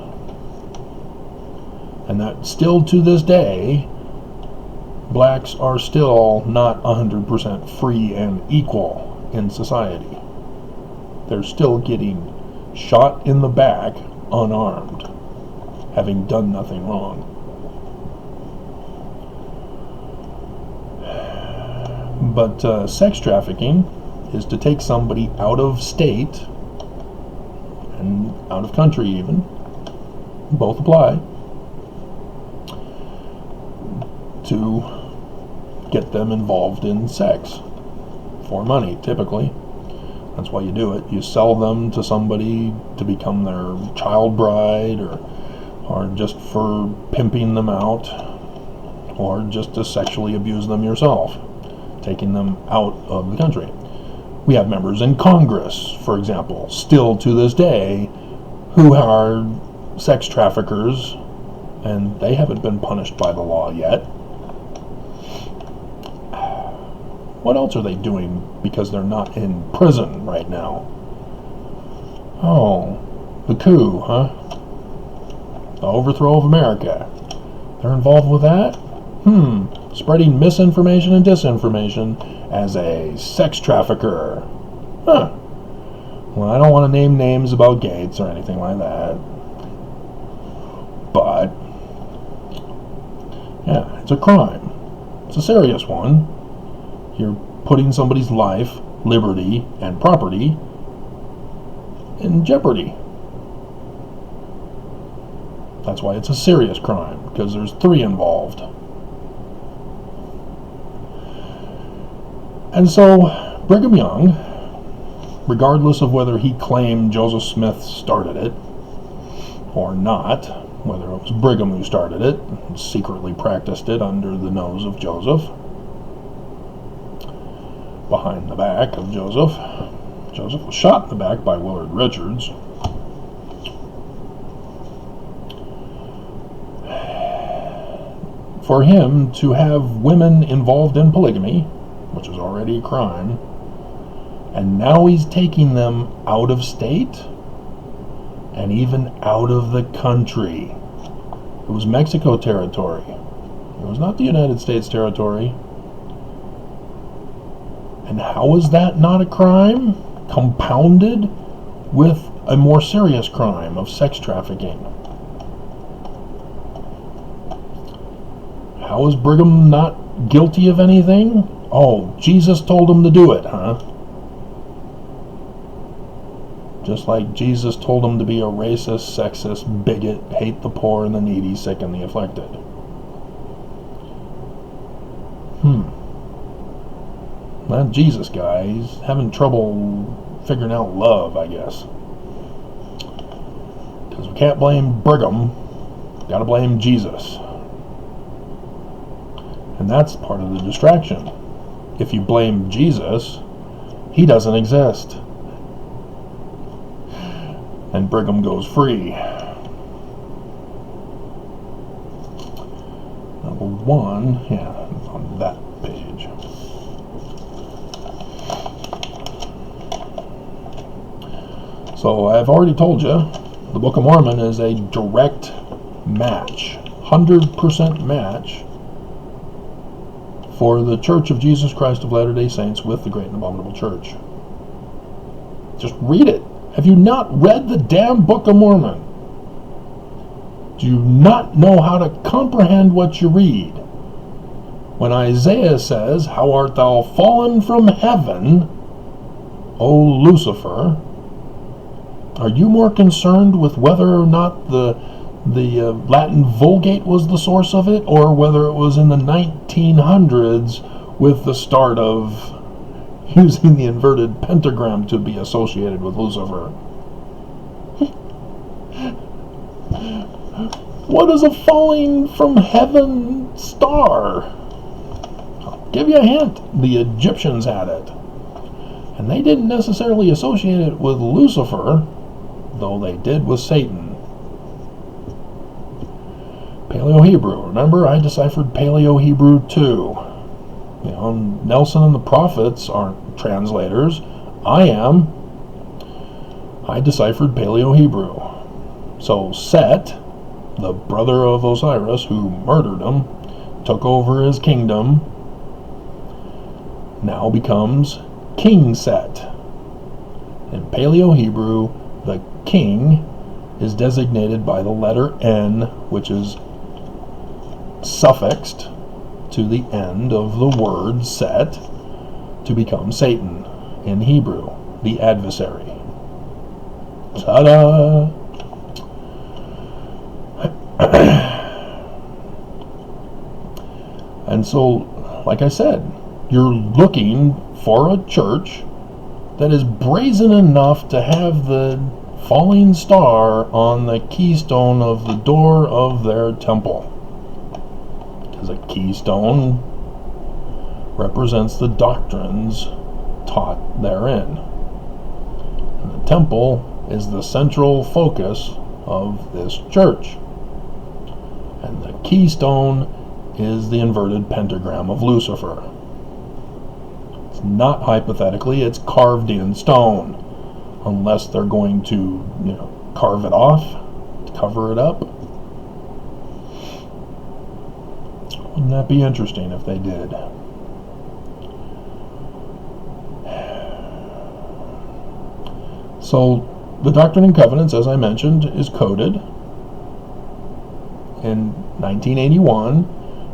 and that still to this day blacks are still not 100% free and equal in society. They're still getting shot in the back unarmed, having done nothing wrong. But sex trafficking is to take somebody out of state and out of country even, both apply, to get them involved in sex for money, typically. That's why you do it. You sell them to somebody to become their child bride, or just for pimping them out, or just to sexually abuse them yourself, taking them out of the country. We have members in Congress, for example, still to this day, who are sex traffickers, and they haven't been punished by the law yet. What else are they doing because they're not in prison right now? Oh, the coup, huh? The overthrow of America. They're involved with that? Spreading misinformation and disinformation as a sex trafficker. Huh. Well, I don't want to name names about Gates or anything like that. But, yeah, it's a crime. It's a serious one. You're putting somebody's life, liberty, and property in jeopardy. That's why it's a serious crime, because there's 3 involved. And so, Brigham Young, regardless of whether he claimed Joseph Smith started it or not, whether it was Brigham who started it, and secretly practiced it under the nose of Joseph, behind the back of Joseph. Joseph was shot in the back by Willard Richards. For him to have women involved in polygamy, which is already a crime, and now he's taking them out of state and even out of the country. It was Mexico territory. It was not the United States territory. And how is that not a crime? Compounded with a more serious crime of sex trafficking. How is Brigham not guilty of anything? Oh, Jesus told him to do it, huh? Just like Jesus told him to be a racist, sexist, bigot, hate the poor and the needy, sick and the afflicted. That Jesus guy, he's having trouble figuring out love, I guess. Because we can't blame Brigham, gotta blame Jesus. And that's part of the distraction. If you blame Jesus, he doesn't exist. And Brigham goes free. Number 1, yeah, it's on that page. So I've already told you, the Book of Mormon is a direct match, 100% match for the Church of Jesus Christ of Latter-day Saints with the Great and Abominable Church. Just read it. Have you not read the damn Book of Mormon? Do you not know how to comprehend what you read? When Isaiah says, "How art thou fallen from heaven, O Lucifer," are you more concerned with whether or not the Latin Vulgate was the source of it, or whether it was in the 1900s with the start of using the inverted pentagram to be associated with Lucifer. What is a falling from heaven star? I'll give you a hint. The Egyptians had it. And they didn't necessarily associate it with Lucifer, though they did with Satan. Paleo-Hebrew. Remember, I deciphered Paleo-Hebrew too. Nelson and the prophets aren't translators. I am. I deciphered Paleo-Hebrew. So Set, the brother of Osiris who murdered him, took over his kingdom, now becomes King Set. In Paleo-Hebrew, the king is designated by the letter N, which is suffixed to the end of the word Set to become Satan in Hebrew, the adversary. Ta-da! And so, like I said, you're looking for a church that is brazen enough to have the falling star on the keystone of the door of their temple. Because a keystone represents the doctrines taught therein. And the temple is the central focus of this church. And the keystone is the inverted pentagram of Lucifer. It's not hypothetically, it's carved in stone. Unless they're going to, carve it off, to cover it up. Wouldn't that be interesting if they did? So, the Doctrine and Covenants, as I mentioned, is coded. In 1981,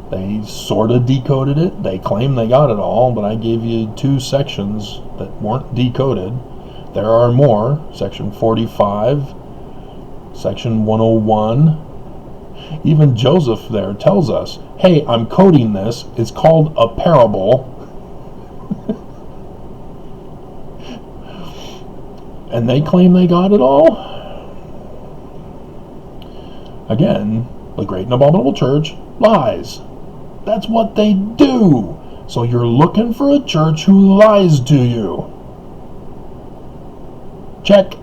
they sort of decoded it. They claim they got it all, but I gave you 2 sections that weren't decoded. There are more. Section 45, Section 101. Even Joseph there tells us, hey, I'm coding this. It's called a parable. And they claim they got it all? Again, the great and abominable church lies. That's what they do. So you're looking for a church who lies to you. Check.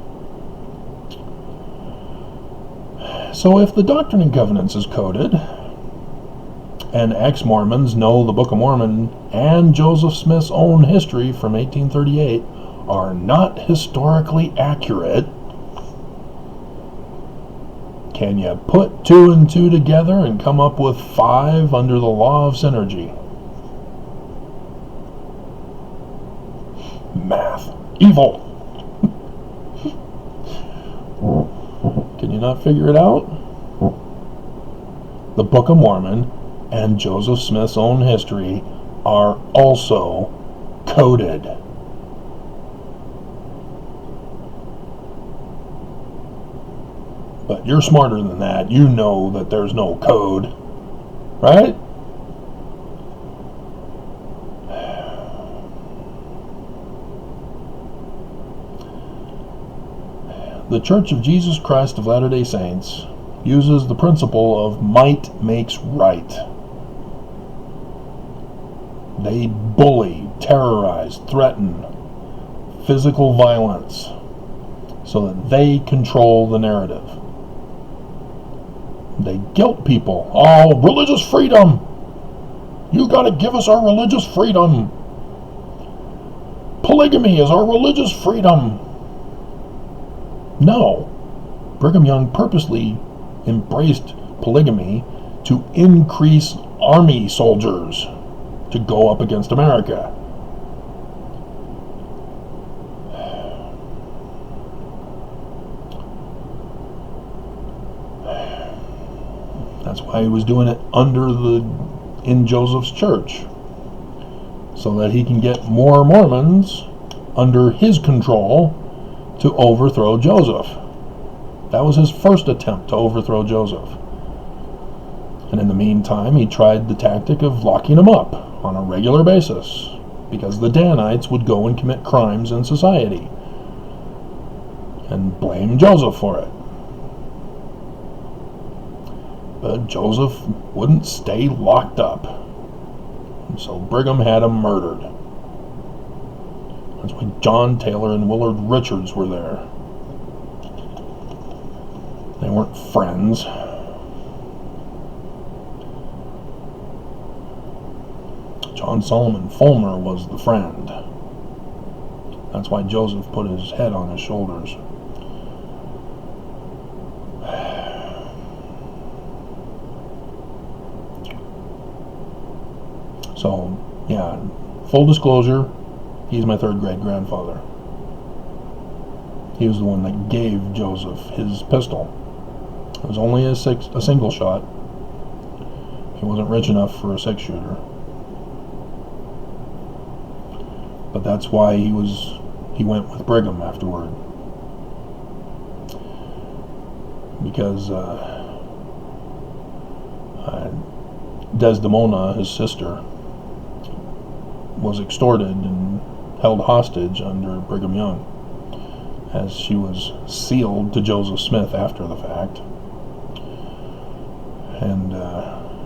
So if the Doctrine and Covenants is coded, and ex-Mormons know the Book of Mormon and Joseph Smith's own history from 1838 are not historically accurate, can you put 2 and 2 together and come up with 5 under the law of synergy? Math. Evil. Can you not figure it out? The Book of Mormon and Joseph Smith's own history are also coded. But you're smarter than that. You know that there's no code, right? The Church of Jesus Christ of Latter-day Saints uses the principle of might makes right. They bully, terrorize, threaten, physical violence, so that they control the narrative. They guilt people. Oh, religious freedom! You gotta give us our religious freedom! Polygamy is our religious freedom! No. Brigham Young purposely embraced polygamy to increase army soldiers to go up against America. That's why he was doing it in Joseph's church, so that he can get more Mormons under his control to overthrow Joseph. That was his first attempt to overthrow Joseph. And in the meantime, he tried the tactic of locking him up on a regular basis because the Danites would go and commit crimes in society and blame Joseph for it. But Joseph wouldn't stay locked up, and so Brigham had him murdered. That's why John Taylor and Willard Richards were there. They weren't friends. John Solomon Fulmer was the friend. That's why Joseph put his head on his shoulders. So, yeah, full disclosure, he's my third great-grandfather. He was the one that gave Joseph his pistol. It was only a single shot. He wasn't rich enough for a 6-shooter. But that's why he went with Brigham afterward. Because Desdemona, his sister, was extorted and held hostage under Brigham Young, as she was sealed to Joseph Smith after the fact.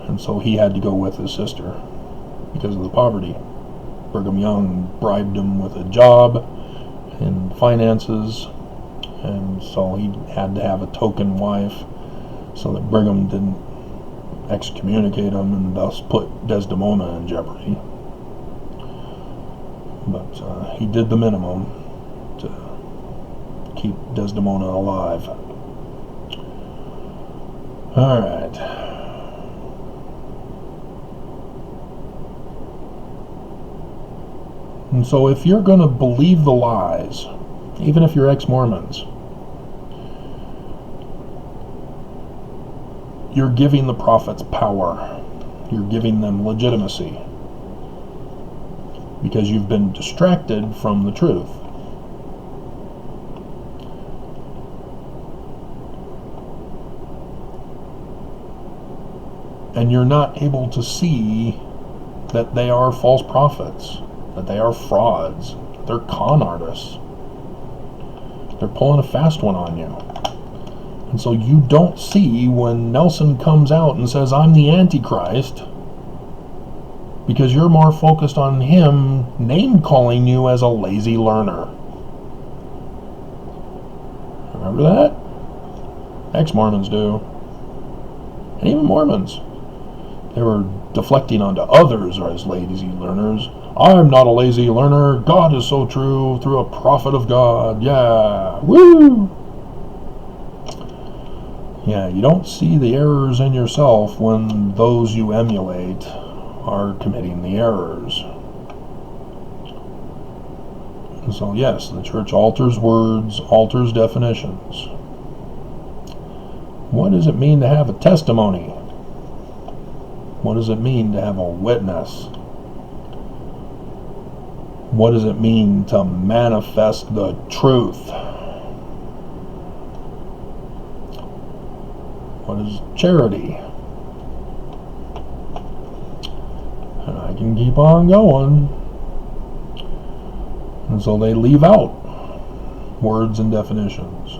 And so he had to go with his sister because of the poverty. Brigham Young bribed him with a job and finances, and so he had to have a token wife so that Brigham didn't excommunicate him and thus put Desdemona in jeopardy. But he did the minimum to keep Desdemona alive. Alright. And so if you're going to believe the lies, even if you're ex-Mormons, you're giving the prophets power. You're giving them legitimacy. Because you've been distracted from the truth. And you're not able to see that they are false prophets, that they are frauds, that they're con artists. They're pulling a fast one on you. And so you don't see when Nelson comes out and says, I'm the Antichrist, because you're more focused on him name-calling you as a lazy learner. Remember that? Ex-Mormons do. And even Mormons. They were deflecting onto others as lazy learners. I'm not a lazy learner. God is so true through a prophet of God. Yeah. Woo! Yeah, you don't see the errors in yourself when those you emulate are committing the errors. And so yes, the church alters words, alters definitions. What does it mean to have a testimony? What does it mean to have a witness? What does it mean to manifest the truth? What is charity? And I can keep on going. And so they leave out words and definitions.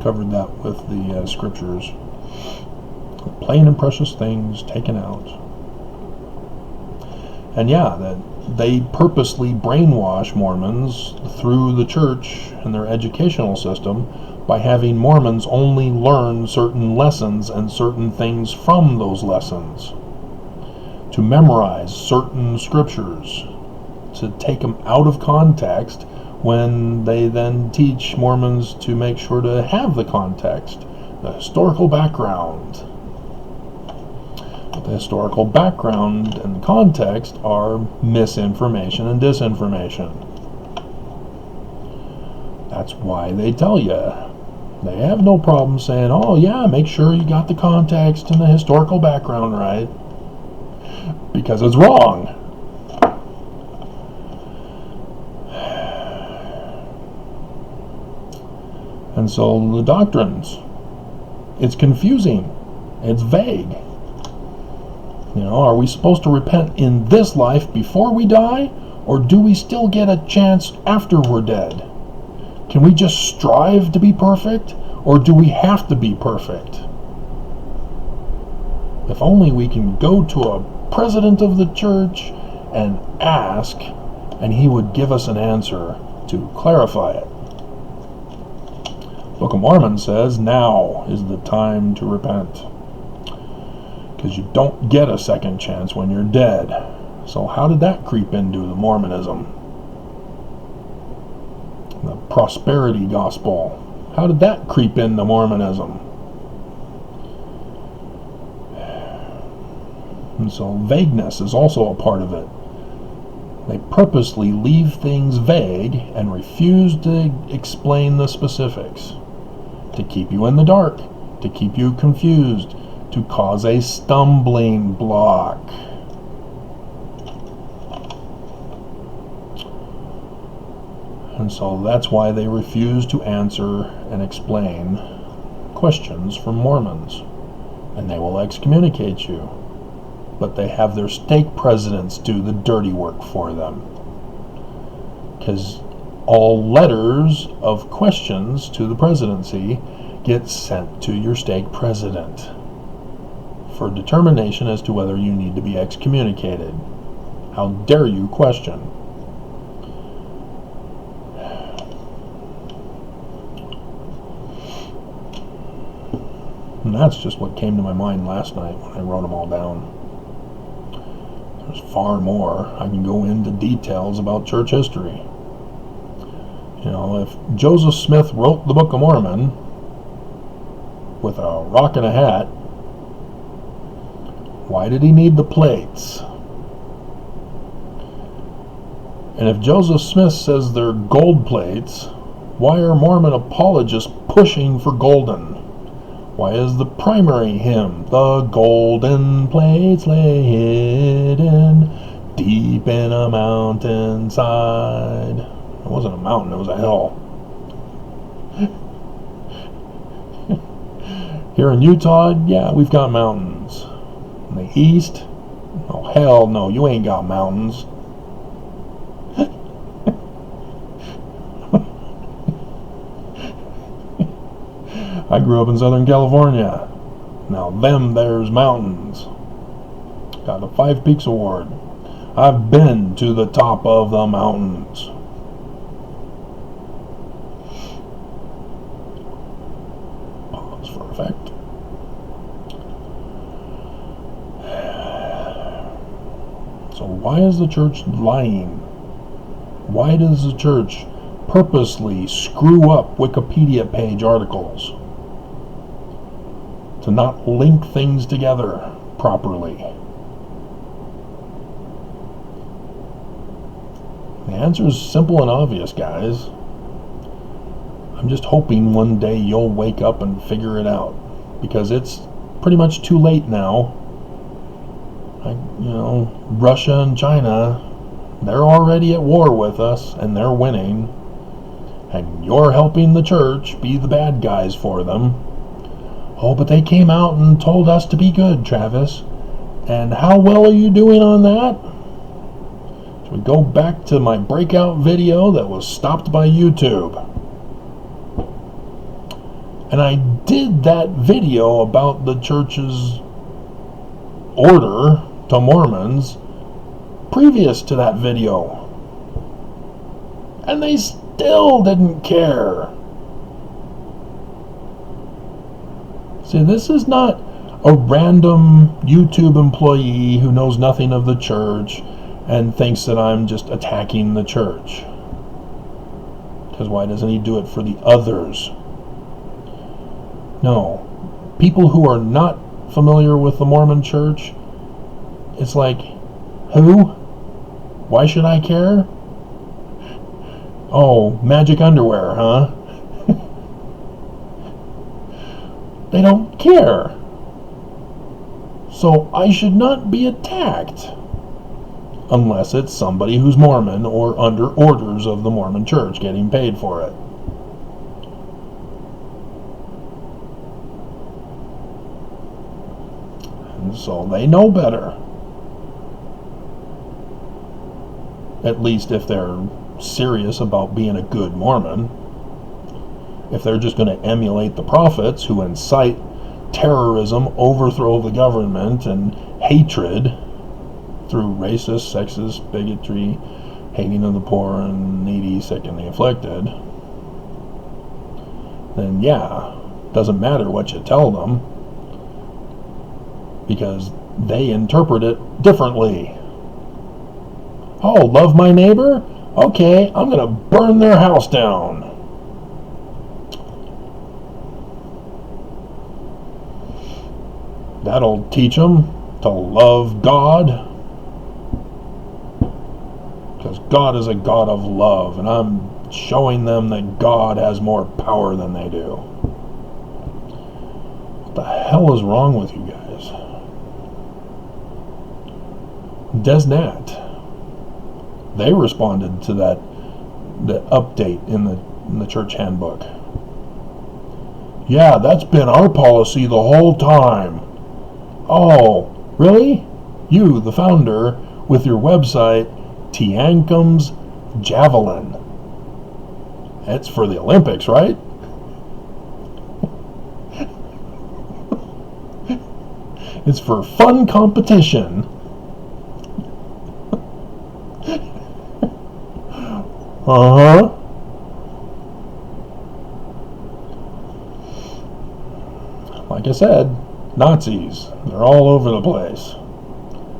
Covered that with the scriptures. Plain and precious things taken out. And yeah, that they purposely brainwash Mormons through the church and their educational system by having Mormons only learn certain lessons and certain things from those lessons, to memorize certain scriptures, to take them out of context when they then teach Mormons to make sure to have the context, the historical background. But the historical background and the context are misinformation and disinformation. That's why they tell you. They have no problem saying, oh yeah, make sure you got the context and the historical background right. Because it's wrong. And so the doctrines, it's confusing. It's vague. You know, are we supposed to repent in this life before we die? Or do we still get a chance after we're dead? Can we just strive to be perfect? Or do we have to be perfect? If only we can go to a president of the church and ask, and he would give us an answer to clarify it. Book of Mormon says now is the time to repent, because you don't get a second chance when you're dead. So how did that creep into the Mormonism? The prosperity gospel. How did that creep into Mormonism? And so vagueness is also a part of it. They purposely leave things vague and refuse to explain the specifics, to keep you in the dark, to keep you confused, to cause a stumbling block. And so that's why they refuse to answer and explain questions from Mormons. And they will excommunicate you. But they have their stake presidents do the dirty work for them. Because all letters of questions to the presidency get sent to your stake president for determination as to whether you need to be excommunicated. How dare you question? And that's just what came to my mind last night when I wrote them all down. There's far more. I can go into details about church history. You know, if Joseph Smith wrote the Book of Mormon with a rock and a hat, why did he need the plates? And if Joseph Smith says they're gold plates, why are Mormon apologists pushing for golden? Why is the primary hymn, the golden plates lay hidden deep in a mountainside? It wasn't a mountain, it was a hill. Here in Utah, yeah, we've got mountains. In the east, oh hell no, you ain't got mountains. I grew up in Southern California. Now there's mountains. Got a 5 Peaks Award. I've been to the top of the mountains. Pause for effect. So why is the church lying? Why does the church purposely screw up Wikipedia page articles to not link things together properly? The answer is simple and obvious, guys. I'm just hoping one day you'll wake up and figure it out, because it's pretty much too late now. Russia and China, they're already at war with us, and they're winning, and you're helping the church be the bad guys for them. Oh, but they came out and told us to be good, Travis. And how well are you doing on that? So we go back to my breakout video that was stopped by YouTube. And I did that video about the church's order to Mormons previous to that video. And they still didn't care. See, this is not a random YouTube employee who knows nothing of the church and thinks that I'm just attacking the church. Because why doesn't he do it for the others? No. People who are not familiar with the Mormon church, it's like, who? Why should I care? Oh, magic underwear, huh? They don't care. So I should not be attacked. Unless it's somebody who's Mormon or under orders of the Mormon church getting paid for it. And so they know better. at least if they're serious about being a good Mormon. If they're just going to emulate the prophets who incite terrorism, overthrow of the government, and hatred through racist, sexist, bigotry, hating of the poor and needy, sick, and the afflicted, then yeah, doesn't matter what you tell them, because they interpret it differently. Oh, love my neighbor? Okay, I'm going to burn their house down. That'll teach them to love God, because God is a God of love, and I'm showing them that God has more power than they do. What the hell is wrong with you guys? Desnat, they responded to the update in the church handbook. Yeah, that's been our policy the whole time. Oh, really? You, the founder, with your website, Tiankum's Javelin. It's for the Olympics, right? It's for fun competition. Uh-huh. Like I said, Nazis, they're all over the place.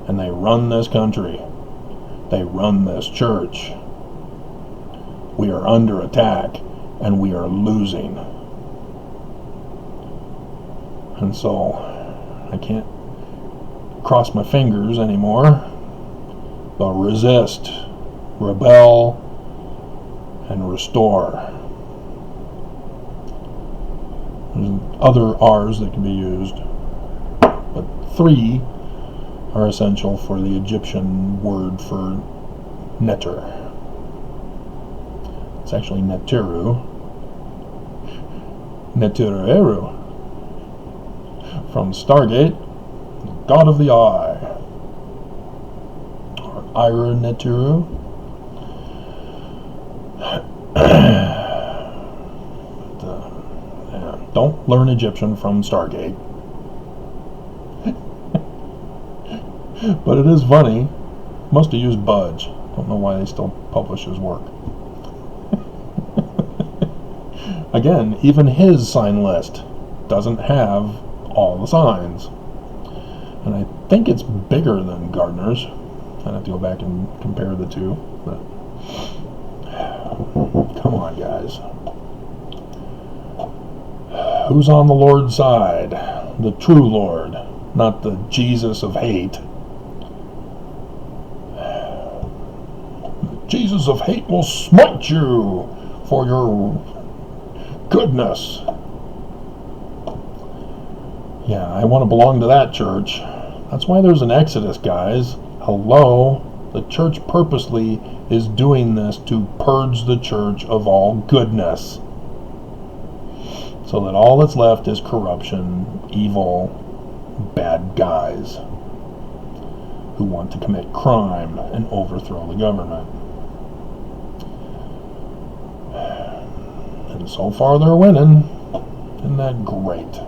And they run this country. They run this church. We are under attack, and we are losing. And so, I can't cross my fingers anymore, but resist, rebel, and restore. There's other R's that can be used, but 3 are essential for the Egyptian word for neter. It's actually neteru. Neteru. From Stargate, God of the Eye. Or Ira Neteru. Don't learn Egyptian from Stargate. But it is funny. Must have used Budge. Don't know why they still publish his work. Again, even his sign list doesn't have all the signs. And I think it's bigger than Gardner's. I'd have to go back and compare the two. But come on, guys. Who's on the Lord's side? The true Lord, not the Jesus of hate. The Jesus of hate will smite you for your goodness. Yeah, I want to belong to that church. That's why there's an exodus, guys. Hello? The church purposely is doing this to purge the church of all goodness. So that all that's left is corruption, evil, bad guys who want to commit crime and overthrow the government. And so far they're winning. Isn't that great?